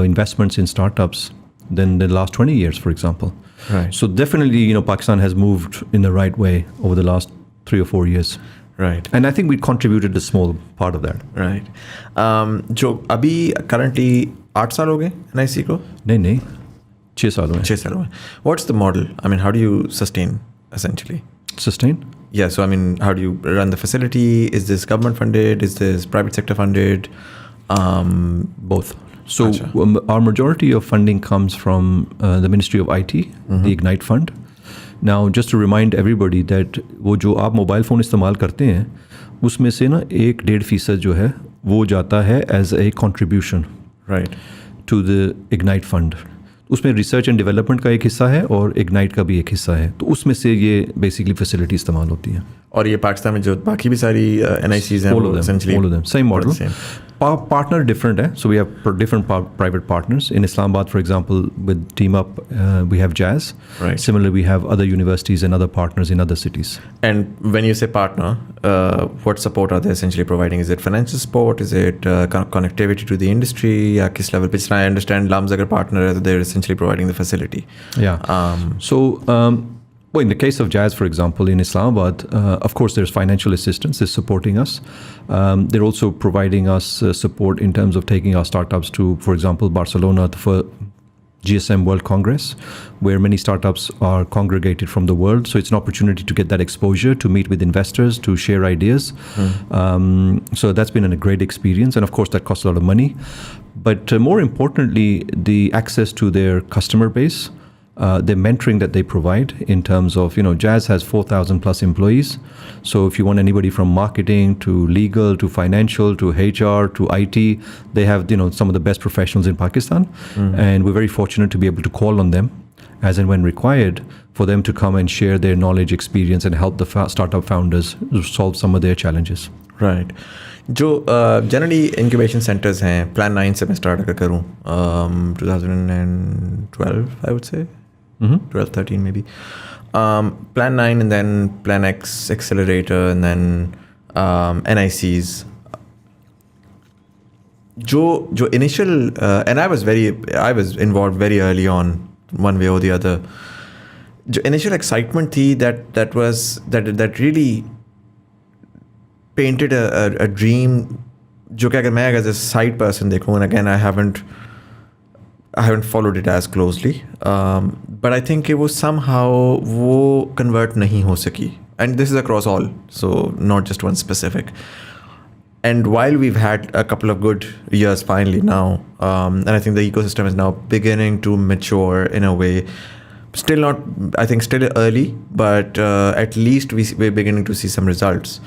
investments in startups than the last 20 years, for example. Right. So definitely, Pakistan has moved in the right way over the last 3 or 4 years. Right. And I think we contributed a small part of that. Right. जो अभी currently 8 साल हो गए NIC को? नहीं 6 साल हुए. 6 साल हुए. What's the model? I mean, how do you sustain essentially? Sustain? Yeah, so I mean, how do you run the facility? Is this government funded? Is this private sector funded? Both. So our majority of funding comes from the Ministry of IT, the Ignite Fund. Now, just to remind everybody that वो जो आप mobile phone इस्तेमाल करते हैं, उसमें से ना 1-1.5% जो है वो जाता है as a contribution to the Ignite Fund. उसमें रिसर्च एंड डेवलपमेंट का एक हिस्सा है और इग्नाइट का भी एक हिस्सा है. तो उसमें से ये बेसिकली फैसिलिटी इस्तेमाल होती है. और ये पाकिस्तान में जो बाकी भी सारी NICs हैं, all of them, same model. Partner different है. So we have different private partners. In Islamabad, for example, with Team Up, we have Jazz. Right. Similarly, we have other universities and other partners in other cities. And when you say partner, what support are they essentially providing? Is it financial support? Is it connectivity to the industry? या किस level पे? I understand LAMS अगर partner है, they're essentially providing the facility. Yeah. So Well, in the case of Jazz, for example, in Islamabad, of course, there's financial assistance. They're supporting us. They're also providing us support in terms of taking our startups to, for example, Barcelona for GSM World Congress, where many startups are congregated from the world. So it's an opportunity to get that exposure, to meet with investors, to share ideas. So that's been a great experience. And of course, that costs a lot of money. But more importantly, the access to their customer base, the mentoring that they provide in terms of, Jazz has 4,000 plus employees. So if you want anybody from marketing to legal to financial to HR to IT, they have, some of the best professionals in Pakistan. And we're very fortunate to be able to call on them as and when required for them to come and share their knowledge, experience, and help the startup founders to solve some of their challenges. Right. जो generally incubation centres हैं, plan 9 से मैं start अगर करूँ 2012 I would say 12-13 maybe. Plan 9 and then Plan X accelerator and then NICs. जो initial and I was involved very early on, one way or the other. जो initial excitement थी that really painted a dream, जो कि अगर मैं as a side person देखूँ, and again I haven't followed it as closely, but I think it was somehow वो convert नहीं हो सकी, and this is across all, so not just one specific. And while we've had a couple of good years finally now, and I think the ecosystem is now beginning to mature in a way, still early, but at least we're beginning to see some results.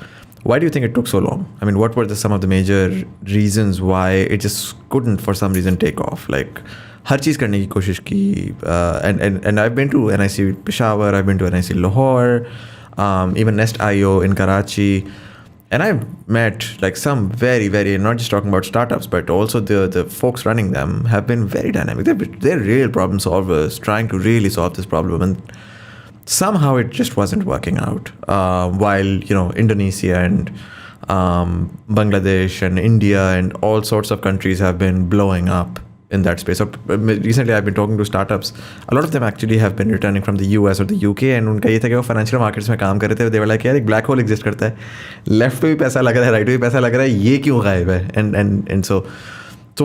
Why do you think it took so long? I mean, what were some of the major reasons why it just couldn't for some reason take off? Like, हर चीज़ करने की कोशिश की, and I've been to NIC Peshawar, I've been to NIC Lahore, even Nest.io in Karachi, and I've met like some very, very, not just talking about startups, but also the folks running them have been very dynamic. They're real problem solvers trying to really solve this problem, and somehow it just wasn't working out. While Indonesia and Bangladesh and India and all sorts of countries have been blowing up in that space. So recently I've been talking to startups. A lot of them actually have been returning from the US or the UK, and उनका ये था कि वो financial markets में काम कर रहे थे. They were like, यार एक ब्लैक होल एग्जिस्ट करता है, लेफ्ट पे भी पैसा लग रहा है, राइट पे भी पैसा लग रहा है, ये क्यों गायब है? And so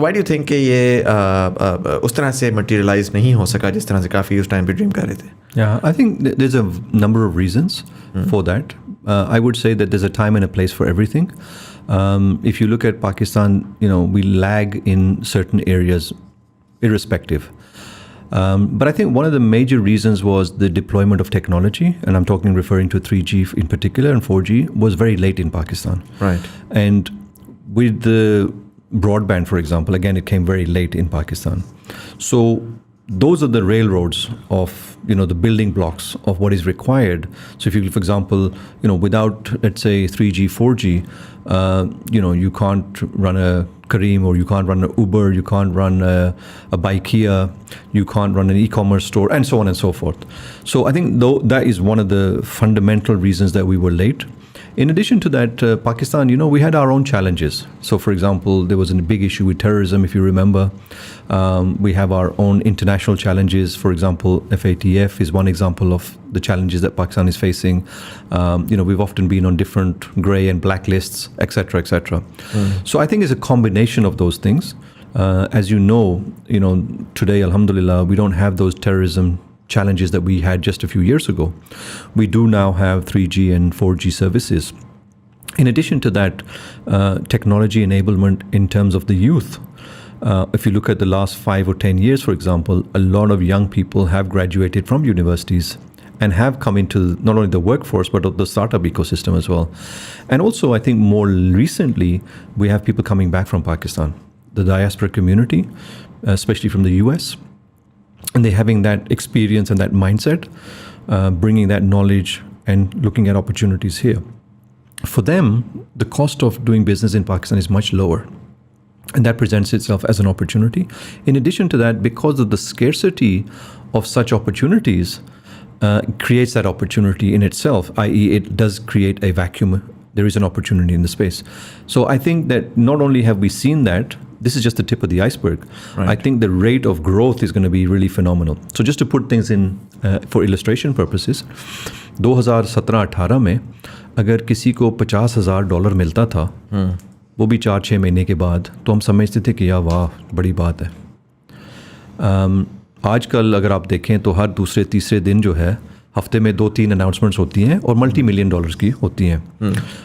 why do you think कि ये उस तरह से मटीरियलाइज नहीं हो सका जिस तरह से काफ़ी उस टाइम पे ड्रीम कर रहे थे? Yeah, I think there's a number of reasons for that. I would say that there's a time and a place for everything. If you look at Pakistan, we lag in certain areas, irrespective. But I think one of the major reasons was the deployment of technology, and I'm referring to 3G in particular, and 4G was very late in Pakistan. Right. And with the broadband, for example, again, it came very late in Pakistan. So those are the railroads of the building blocks of what is required. So if you, for example, without, let's say, 3G, 4G, you can't run a Careem, or you can't run an Uber, you can't run a Bikea, you can't run an e-commerce store, and so on and so forth. So I think that is one of the fundamental reasons that we were late. In addition to that, Pakistan, we had our own challenges. So, for example, there was a big issue with terrorism, if you remember. We have our own international challenges. For example, FATF is one example of the challenges that Pakistan is facing. We've often been on different grey and black lists, etc., etc. So I think it's a combination of those things. As you know, today, alhamdulillah, we don't have those terrorism challenges that we had just a few years ago. We do now have 3G and 4G services. In addition to that, technology enablement in terms of the youth. If you look at the last 5 or 10 years, for example, a lot of young people have graduated from universities and have come into not only the workforce, but the startup ecosystem as well. And also, I think more recently, we have people coming back from Pakistan, the diaspora community, especially from the US. And they're having that experience and that mindset, bringing that knowledge and looking at opportunities here. For them, the cost of doing business in Pakistan is much lower. And that presents itself as an opportunity. In addition to that, because of the scarcity of such opportunities, creates that opportunity in itself, i.e. it does create a vacuum. There is an opportunity in the space. So I think that not only have we seen that, this is just the tip of the iceberg. Right. I think the rate of growth is going to be really phenomenal. So just to put things in for illustration purposes, 2017-18 में अगर किसी को $50,000 मिलता था, वो भी 4-6 महीने के बाद, तो हम समझते थे कि यार वाह बड़ी बात है. आजकल अगर आप देखें तो हर दूसरे तीसरे दिन जो है हफ्ते में 2-3 अनाउंसमेंट्स होती हैं और $multi-million की होती हैं.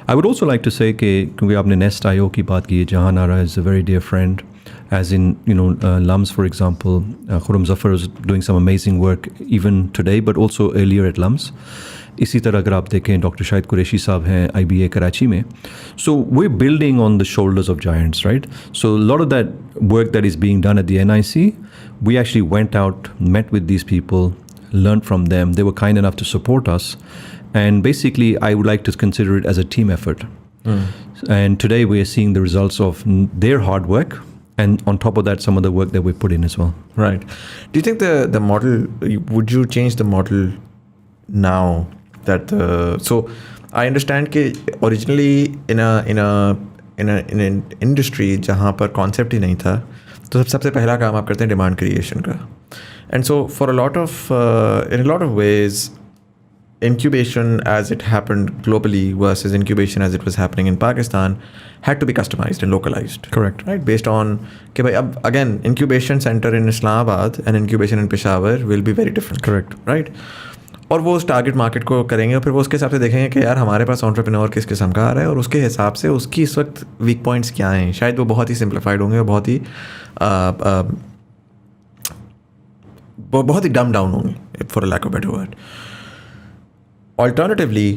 I would also like to say कि क्योंकि आपने नेस्ट IO की बात की है, जहां Nara is a very dear friend, as in LUMS for example, Khurram Zafar is doing some amazing work even today but also earlier at LUMS. इसी तरह अगर आप देखें डॉक्टर शाहिद कुरैशी साहब हैं IBA कराची में. So we're building on the shoulders of giants, right? So a lot of that work that is being done at the NIC, we actually went out, met with these people, learned from them. They were kind enough to support us, and basically I would like to consider it as a team effort. And today we are seeing the results of their hard work, and on top of that some of the work that we put in as well. Right. Do you think the model, would you change the model now that so I understand कि originally in an industry जहाँ पर concept ही नहीं था, तो सबसे पहला काम आप करते हैं demand creation का. And so for a lot of in a lot of ways, incubation as it happened globally versus incubation as it was happening in Pakistan had to be customized and localized. Correct. Right? Based on कि भाई अब again incubation center in Islamabad and incubation in Peshawar will be very different. Correct. Right? और वो उस target market को करेंगे और फिर वो उसके हिसाब से देखेंगे कि यार हमारे पास एंटरप्रेन्योर किस किस्म का आ रहा है और उसके हिसाब से उसकी इस वक्त वीक पॉइंट्स क्या हैं. शायद वो बहुत ही सिंप्लीफाइड होंगे और बहुत ही डम डाउन होंगे for lack of better word. Alternatively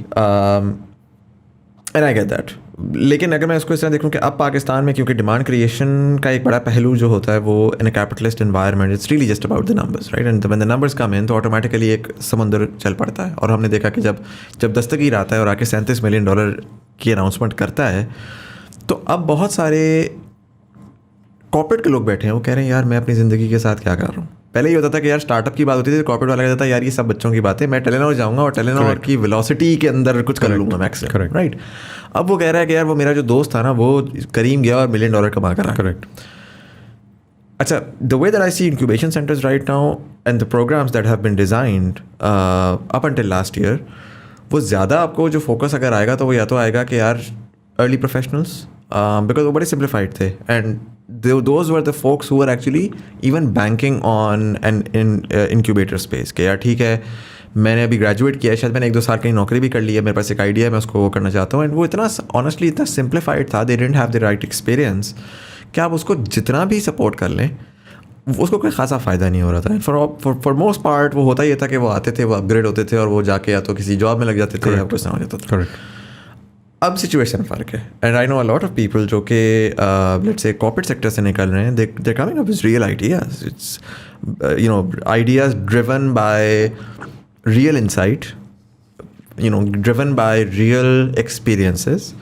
and I get that, लेकिन अगर मैं इसको इस तरह देखूँ कि अब पाकिस्तान में क्योंकि डिमांड क्रिएशन का एक बड़ा पहलू जो होता है वो in a capitalist environment it's really just about the numbers, right? And when the numbers come in तो ऑटोमेटिकली एक समंदर चल पड़ता है. और हमने देखा कि जब दस्तगीर आता है और आके $37 मिलियन की अनाउंसमेंट करता है, तो अब बहुत सारे कॉर्पोरेट के लोग बैठे हैं, वो कह रहे हैं यार मैं अपनी ज़िंदगी के साथ क्या कर रहा हूँ. पहले ये होता था कि यार स्टार्टअप की बात होती थी, कॉर्पोरेट वाला कहता था यार ये सब बच्चों की बात है, मैं टेलीनॉर जाऊँगा और टेलीनॉर की वेलोसिटी के अंदर कुछ कर लूँगा मैक्सिमम, राइट? अब वो कह रहा है कि यार वो मेरा जो दोस्त था ना वो करीम गया और $1 मिलियन कमा कर. करेक्ट. अच्छा, the way that I see incubation centres right now and the programmes that have been designed up until last year, वो ज़्यादा आपको जो फोकस अगर आएगा तो वो या तो आएगा कि यार अर्ली प्रोफेशनल्स, बिकॉज वो बड़े सिम्प्लीफाइड थे, and those were the folks who were actually even banking on an incubator space कि यार ठीक है मैंने अभी ग्रेजुएट किया है, शायद मैंने 1-2 साल कहीं नौकरी भी कर ली है, मेरे पास एक आइडिया है, मैं उसको वो करना चाहता हूँ. एंड वो इतना ऑनेस्टली इतना सिंप्लीफाइड था, they didn't have the right experience कि आप उसको जितना भी सपोर्ट कर लें उसको कोई खासा फ़ायदा नहीं हो रहा था. फॉर मोस्ट पार्ट वो होता ही था कि वो आते थे, वो अपग्रेड होते थे और वो जाके या तो किसी जॉब में लग जाते थे या कुछ ना हो जाता था. अब सिचुएशन फ़र्क है, and I know a lot of people जो कि लेट्स से कॉर्पोरेट सेक्टर से निकल रहे हैं, they coming up with real ideas. It's ideas driven by real insight, driven by real experiences.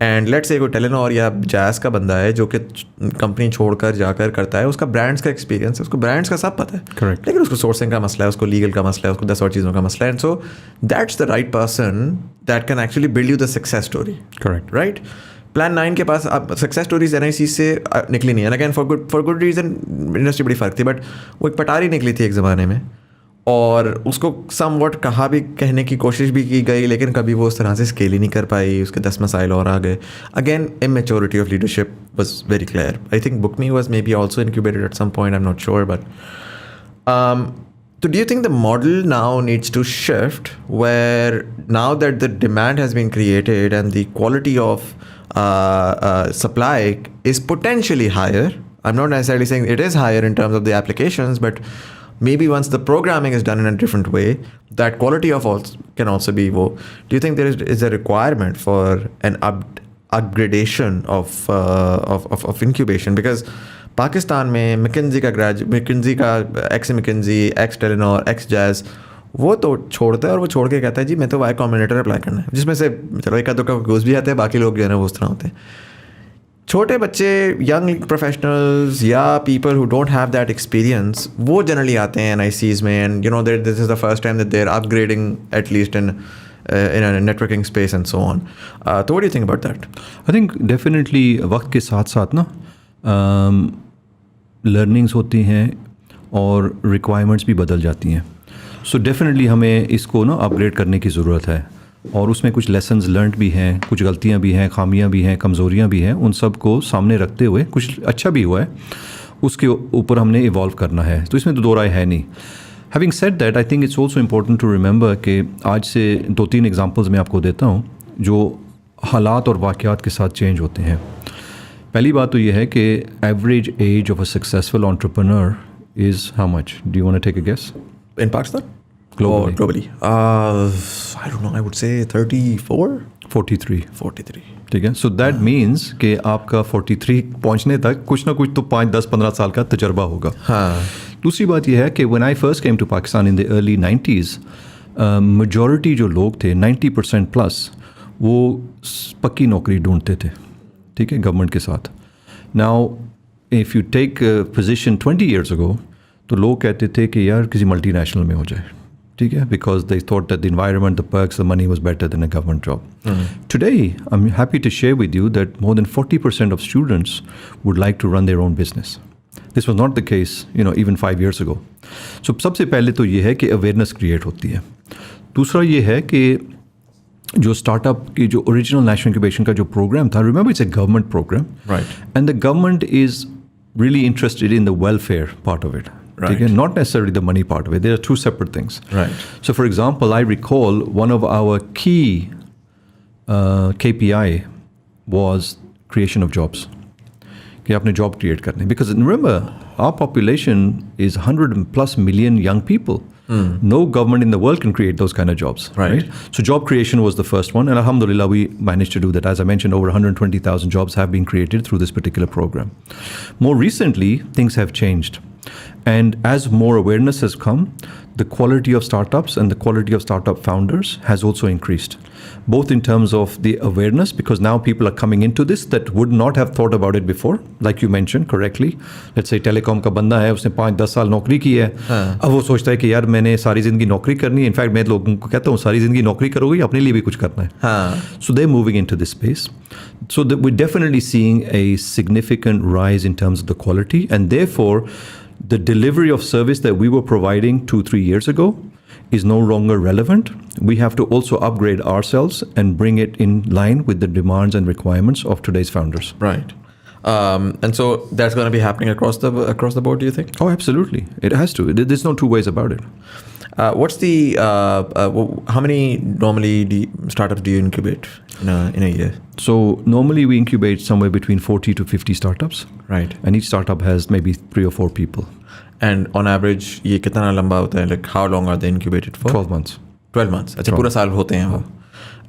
And let's say कोई Telenor या jazz का बंदा है जो कि कंपनी छोड़कर जाकर करता है, उसका ब्रांड्स का एक्सपीरियंस है, उसको ब्रांड्स का सब पता है. करेक्ट. लेकिन उसको सोर्सिंग का मसला है, उसको लीगल का मसला है, उसको 10 और चीज़ों का मसला है. And so that's the right person that can actually build you the success story. Correct. Right? Plan 9 के पास अब सक्सेस स्टोरीज NIC से निकली नहीं है. Again for good reason, industry बड़ी फ़र्क थी, बट वो एक पटारी निकली थी एक ज़माने में, और उसको समवट कहा भी, कहने की कोशिश भी की गई, लेकिन कभी वो उस तरह से स्केल ही नहीं कर पाई. उसके 10 मसाइल और आ गए. Again immaturity of leadership was very clear. I think Bookme was may be also incubated at some point, I am not sure, but so do you think the model now needs to shift where now that the demand has been created and the quality of supply is potentially higher? I'm not necessarily saying it is higher in terms of the applications, but maybe once the programming is done in a different way, that quality of can also be low. Do you think there is a requirement for an upgradation of incubation? Because Pakistan में McKinsey का ex McKinsey, ex Telenor, ex Jazz, वो तो छोड़ता है और वो छोड़ के कहता है जी मैं तो Y Combinator अप्लाई करना है, जिसमें से चलो एक आधो का घुस भी आते हैं, बाकी लोग जो है ना वो उस तरह होते हैं. छोटे बच्चे, यंग प्रोफेशनल्स या people who don't have that experience, वो जनरली आते हैं NICs में, and this is the first time that they are upgrading at least in a networking space and so on. So what do you think about that? I think definitely वक्त के साथ साथ ना learnings होती हैं और रिक्वायरमेंट्स भी बदल जाती हैं. सो डेफिनेटली हमें इसको ना अपग्रेड करने की ज़रूरत है और उसमें कुछ लेसन्स लर्नड भी हैं, कुछ गलतियां भी हैं, खामियां भी हैं, कमज़ोरियां भी हैं. उन सब को सामने रखते हुए कुछ अच्छा भी हुआ है, उसके ऊपर हमने इवॉल्व करना है. तो इसमें तो दो राय है नहीं. Having said that, I think it's also important to remember कि आज से 2-3 एग्जांपल्स मैं आपको देता हूँ जो हालात और वाक़यात के साथ चेंज होते हैं. पहली बात तो ये है कि average age of a successful entrepreneur is how much? Do you want to take a guess? In Pakistan? Globally. Or globally? I don't know. I would say 34? 43. 43. ठीक है. सो दैट मीन्स कि आपका 43 पहुंचने तक कुछ ना कुछ तो 5, 10, 15 साल का तजर्बा होगा. हाँ. दूसरी बात यह है कि when I first came to Pakistan in the early 90s, मेजॉरिटी जो लोग थे 90% प्लस वो पक्की नौकरी ढूंढते थे. ठीक है, गवर्नमेंट के साथ. Now if you take position 20 years ago, तो लोग कहते थे कि यार किसी मल्टीनेशनल में हो जाए. ठीक है, because they thought that the environment, the perks, the money was better than a government job. Today I am happy to share with you that more than 40% of students would like to run their own business. This was not the case even 5 years ago. So सबसे पहले तो ये है कि awareness create होती है. दूसरा ये है कि जो स्टार्टअप की जो ओरिजिनल नेशनल इंक्यूबेशन का जो प्रोग्राम था, remember it's a government programme, Right. And the government is really interested in the welfare part of it. Right. Okay? Not necessarily the money part of it. There are two separate things. Right. So, for example, I recall one of our key KPI was creation of jobs. कि आपने job create करने. Because remember, our population is 100+ million young people. No government in the world can create those kind of jobs. Right. So job creation was the first one, and alhamdulillah we managed to do that. As I mentioned, over 120,000 jobs have been created through this particular program. More recently, things have changed. And as more awareness has come, the quality of startups and the quality of startup founders has also increased. Both in terms of the awareness, because now people are coming into this that would not have thought about it before, like you mentioned correctly. Let's say telecom का बंदा है, उसने 5-10 साल नौकरी की है, अब वो सोचता है कि यार मैंने सारी ज़िंदगी नौकरी करनी है. इनफैक्ट मैं लोगों को कहता हूँ सारी ज़िंदगी नौकरी करोगे, अपने लिए भी कुछ करना है. So they're moving into this space. So that we're definitely seeing a significant rise in terms of the quality, and therefore the delivery of service that we were providing 2-3 years ago is no longer relevant. We have to also upgrade ourselves and bring it in line with the demands and requirements of today's founders. Right. And so that's going to be happening across the board, do you think? Oh, absolutely. It has to. There's no two ways about it. What's the how many normally startups do you incubate in a year? So normally we incubate somewhere between 40 to 50 startups. Right. And each startup has maybe 3 or 4 people. And on average ये कितना लंबा होता है? Like how long are they incubated for? 12 months. 12 months. अच्छा, पूरा साल होते हैं वो.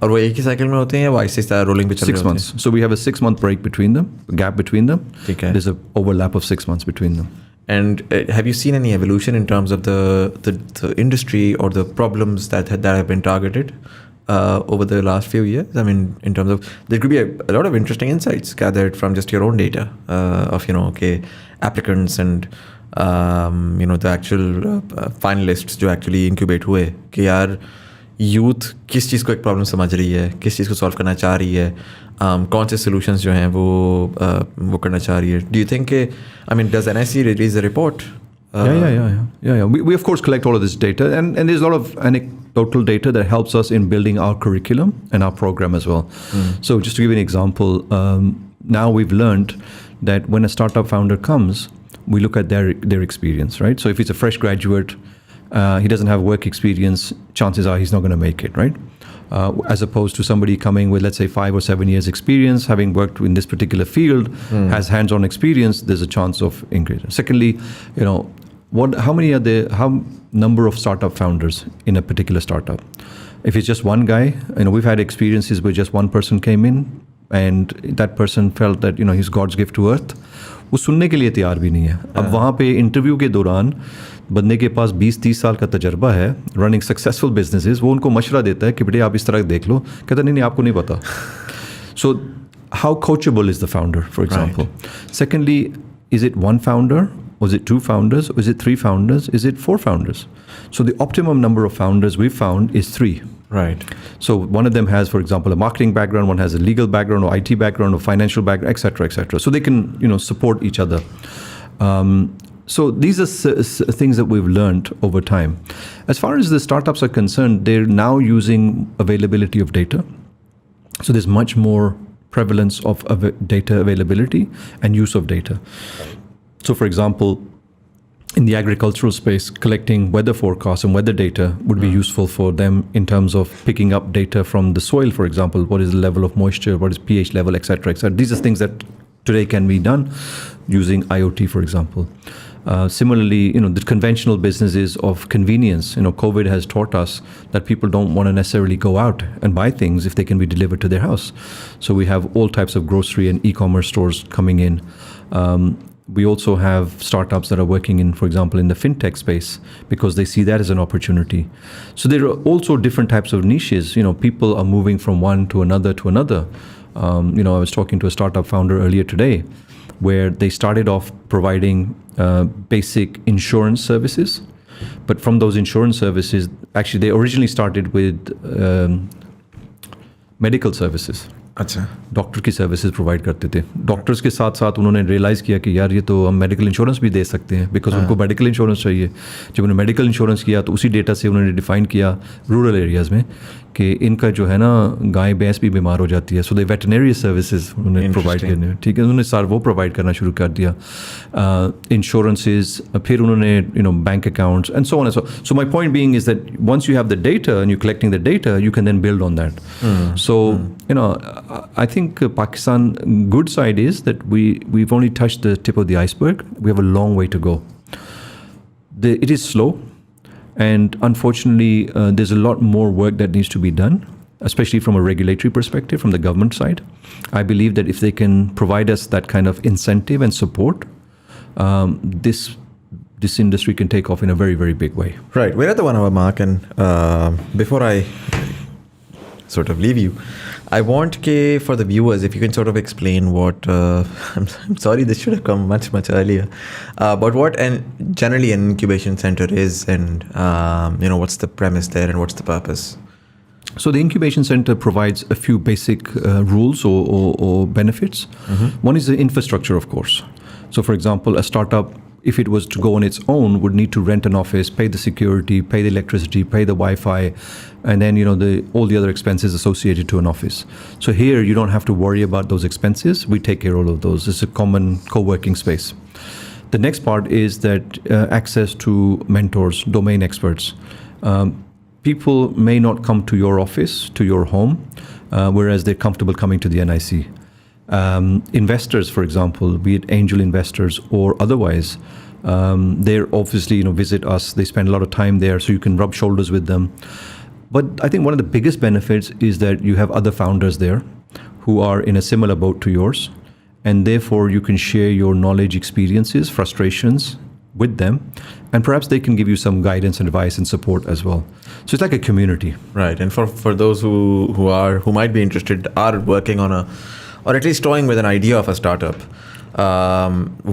और वो एक ही साइकिल में होते हैं या वो ऐसे रोलिंग पे चल रहे 6 months. So we have a 6-month break between them, gap between them. ठीक है. There's an overlap of 6 months between them. And have you seen any evolution in terms of the industry or the problems that have been targeted over the last few years? I mean, in terms of, there could be a lot of interesting insights gathered from just your own data of applicants and the actual finalists जो actually incubate हुए कि यार youth किस चीज़ को एक problem समझ रही है, किस चीज़ को सॉल्व करना चाह रही है, कौन से सॉल्यूशंस जो हैं वो करना चाह रही है. Do you think I mean does NIC release a report? Yeah. We of course collect all of this data, and there's a lot of anecdotal data that helps us in building our curriculum and our program as well. So just to give you an example, now we've learned that when a startup founder comes, we look at their experience, right? So if it's a fresh graduate, he doesn't have work experience, chances are he's not going to make it, right? As opposed to somebody coming with, let's say, 5 or 7 years experience, having worked in this particular field, has hands-on experience, there's a chance of increase. Secondly, how number of startup founders in a particular startup? If it's just one guy, we've had experiences where just one person came in and that person felt that he's God's gift to earth. वो सुनने के लिए तैयार भी नहीं है. अब वहाँ पे इंटरव्यू के दौरान बंदे के पास 20-30 साल का तजर्बा है रनिंग सक्सेसफुल बिजनेसेस, वो उनको मशवरा देता है कि बेटे आप इस तरह देख लो, कहता नहीं आपको नहीं पता. So how coachable is the founder, for example. Secondly, is it one founder? Was it 2 founders? Was it 3 founders? Is it 4 founders? So the optimum number of founders we found is 3. Right. So one of them has, for example, a marketing background, one has a legal background or IT background or financial background, etc., etc. So they can, support each other. So these are things that we've learned over time. As far as the startups are concerned, they're now using availability of data. So there's much more prevalence of data availability and use of data. So for example, in the agricultural space, collecting weather forecasts and weather data would be useful for them in terms of picking up data from the soil, for example. What is the level of moisture? What is pH level, etc., etc. These are things that today can be done using IoT, for example. Similarly, the conventional businesses of convenience, COVID has taught us that people don't want to necessarily go out and buy things if they can be delivered to their house. So we have all types of grocery and e-commerce stores coming in. We also have startups that are working in, for example, in the fintech space because they see that as an opportunity. So there are also different types of niches. People are moving from one to another to another. I was talking to a startup founder earlier today where they started off providing basic insurance services. But from those insurance services, actually, they originally started with medical services. अच्छा. Doctor की services provide करते थे. Doctors के साथ साथ उन्होंने realise किया कि यार ये तो हम मेडिकल इंश्योरेंस भी दे सकते हैं बिकॉज उनको मेडिकल इंश्योरेंस चाहिए. जब उन्होंने मेडिकल इंश्योरेंस किया तो उसी डेटा से उन्होंने डिफाइन किया रूरल एरियाज़ में कि इनका जो है ना गाय भैंस भी बीमार हो जाती है. सो दे वेटनरी सर्विसेज उन्होंने प्रोवाइड करने. ठीक है, उन्होंने सार वो प्रोवाइड करना शुरू कर दिया. इंश्योरेंसेज, फिर उन्होंने bank accounts and so on and so my point being is that once you have the data and you collecting the data you can then build on that. So I think Pakistan, good side is that we've only touched the tip of the iceberg. We have a long way to go. It is slow, and unfortunately, there's a lot more work that needs to be done, especially from a regulatory perspective, from the government side. I believe that if they can provide us that kind of incentive and support, this industry can take off in a very, very big way. Right. We're at the 1 hour mark, and before I sort of leave you, I want for the viewers, if you can sort of explain what I'm sorry, this should have come much earlier, but what generally an incubation center is, and what's the premise there and what's the purpose. So the incubation center provides a few basic rules or benefits. One is the infrastructure, of course. So for example, a startup, if it was to go on its own, would need to rent an office, pay the security, pay the electricity, pay the Wi-Fi, and then all the other expenses associated to an office. So here you don't have to worry about those expenses. We take care of all of those. It's a common co-working space. The next part is that access to mentors, domain experts. People may not come to your office, to your home, whereas they're comfortable coming to the NIC. Investors, for example, be it angel investors or otherwise, they're obviously visit us. They spend a lot of time there, so you can rub shoulders with them. But I think one of the biggest benefits is that you have other founders there who are in a similar boat to yours, and therefore you can share your knowledge, experiences, frustrations with them, and perhaps they can give you some guidance and advice and support as well. So it's like a community. Right. And for those who might be interested, are working on or at least toying with an idea of a startup,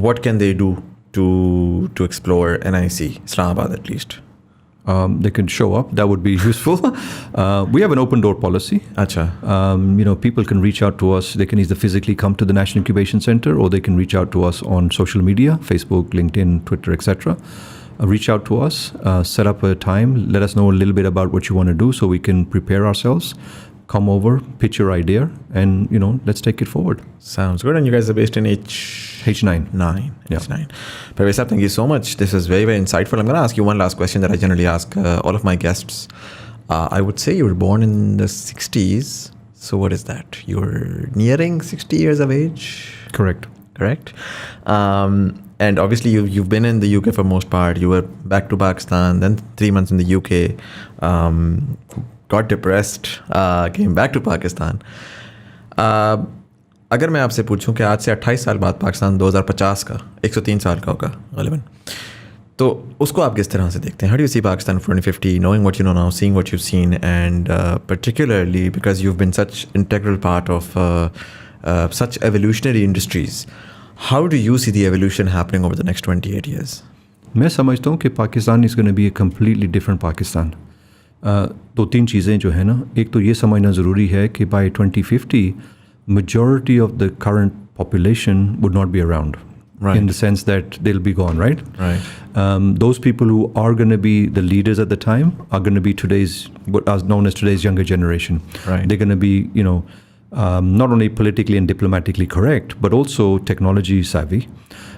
what can they do to explore NIC, Islamabad at least? They can show up. That would be useful. We have an open door policy. Acha. People can reach out to us. They can either physically come to the National Incubation Center, or they can reach out to us on social media, Facebook, LinkedIn, Twitter, etc. Reach out to us, set up a time, let us know a little bit about what you want to do so we can prepare ourselves. Come over, pitch your idea, and let's take it forward. Sounds good. And you guys are based in H9. Yeah. H9. Parvez, thank you so much. This is very, very insightful. I'm going to ask you one last question that I generally ask all of my guests. I would say you were born in the 60s. So what is that? You're nearing 60 years of age? Correct. And obviously you've been in the UK for most part. You were back to Pakistan, then 3 months in the UK. Got depressed, came back to Pakistan. अगर मैं आपसे पूछूं कि आज से 28 साल बाद पाकिस्तान 2050 का 103 साल का होगा ग़ालिबन, तो उसको आप किस तरह से देखते हैं? How do you see Pakistan for 2050, knowing what you know now, seeing what you've seen, and particularly because you've been such integral part of such evolutionary industries, how do you see the evolution happening over the next 28 years? मैं समझता हूँ कि Pakistan is going to be a completely different Pakistan. दो तीन चीज़ें जो है ना, एक तो ये समझना ज़रूरी है कि bye 2050 majority of the current population would not be around. Right. In the sense that they'll be gone, right? Right. Those people who are going to be the leaders at the time are going to be what is known as today's younger generation. Right. They're going to be, not only politically and diplomatically correct, but also technology savvy.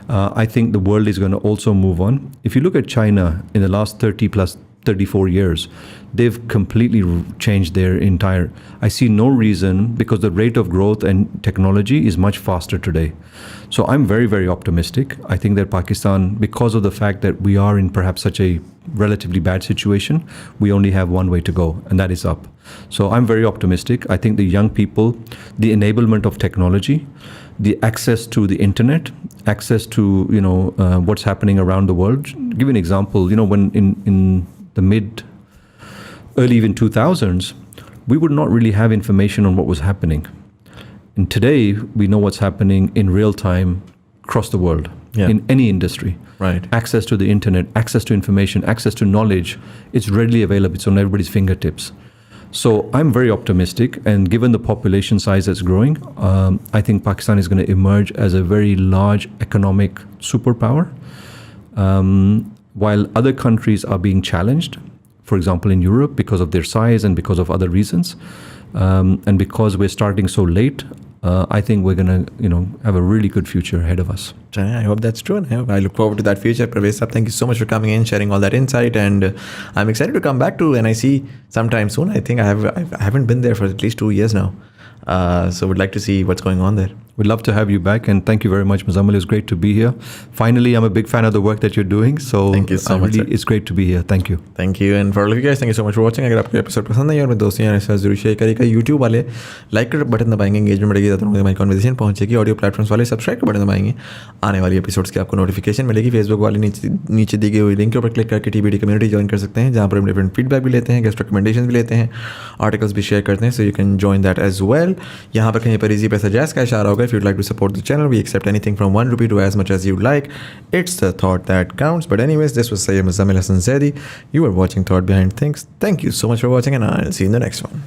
I think the world is going to also move on. If you look at China in the last 34 years, they've completely changed their entire. I see no reason, because the rate of growth and technology is much faster today. So I'm very, very optimistic. I think that Pakistan, because of the fact that we are in perhaps such a relatively bad situation, we only have one way to go, and that is up. So I'm very optimistic. I think the young people, the enablement of technology, the access to the internet, access to what's happening around the world. Give you an example. When in the early even 2000s, we would not really have information on what was happening. And today, we know what's happening in real time across the world, in any industry. Right. Access to the internet, access to information, access to knowledge, it's readily available. It's on everybody's fingertips. So I'm very optimistic, and given the population size that's growing, I think Pakistan is going to emerge as a very large economic superpower, while other countries are being challenged. For example, in Europe, because of their size and because of other reasons, and because we're starting so late, I think we're going to, have a really good future ahead of us. I hope that's true, and I look forward to that future. Parvez sahab, thank you so much for coming in, sharing all that insight, and I'm excited to come back to NIC sometime soon. I think I haven't been there for at least 2 years now, so would like to see what's going on there. We'd love to have you back, and thank you very much, Muzammil. It's great to be here. Finally, I'm a big fan of the work that you're doing, so thank you so much. It's great to be here. Thank you. Thank you, and for all of you guys, thank you so much for watching. अगर आपको episode पसंद आई और मेरे दोस्तों यार ऐसा जरूर share करिएगा. यूट्यूब वाले लाइक का बटन दबाएंगे, एंगेजमेंट बढ़ेगी, तो हमारी कन्वर्सेशन पहुंचेगी. ऑडियो प्लेटफॉर्म्स वाले सब्सक्राइब का बटन दबाएंगे, आने वाली एपिसोड्स की आपको नोटिफिकेशन मिलेगी. फेसबुक वाले नीचे दी गई हुई लिंक के ऊपर क्लिक करके TBD कम्युनिटी ज्वाइन कर सकते हैं, जहाँ पर हम डिफरेंट फीडबैक भी लेते हैं, गेस्ट रिकमेंडेशन भी लेते हैं, आर्टिकल्स भी शेयर करते हैं. So you can join that as well. यहाँ पर कहीं पर इजी पैसा जैस का इशारा होगा. If you'd like to support the channel, we accept anything from 1 rupee to as much as you'd like. It's the thought that counts. But anyways, this was Sayyid Muzammil Hassan Zaidi. You were watching Thought Behind Things. Thank you so much for watching, and I'll see you in the next one.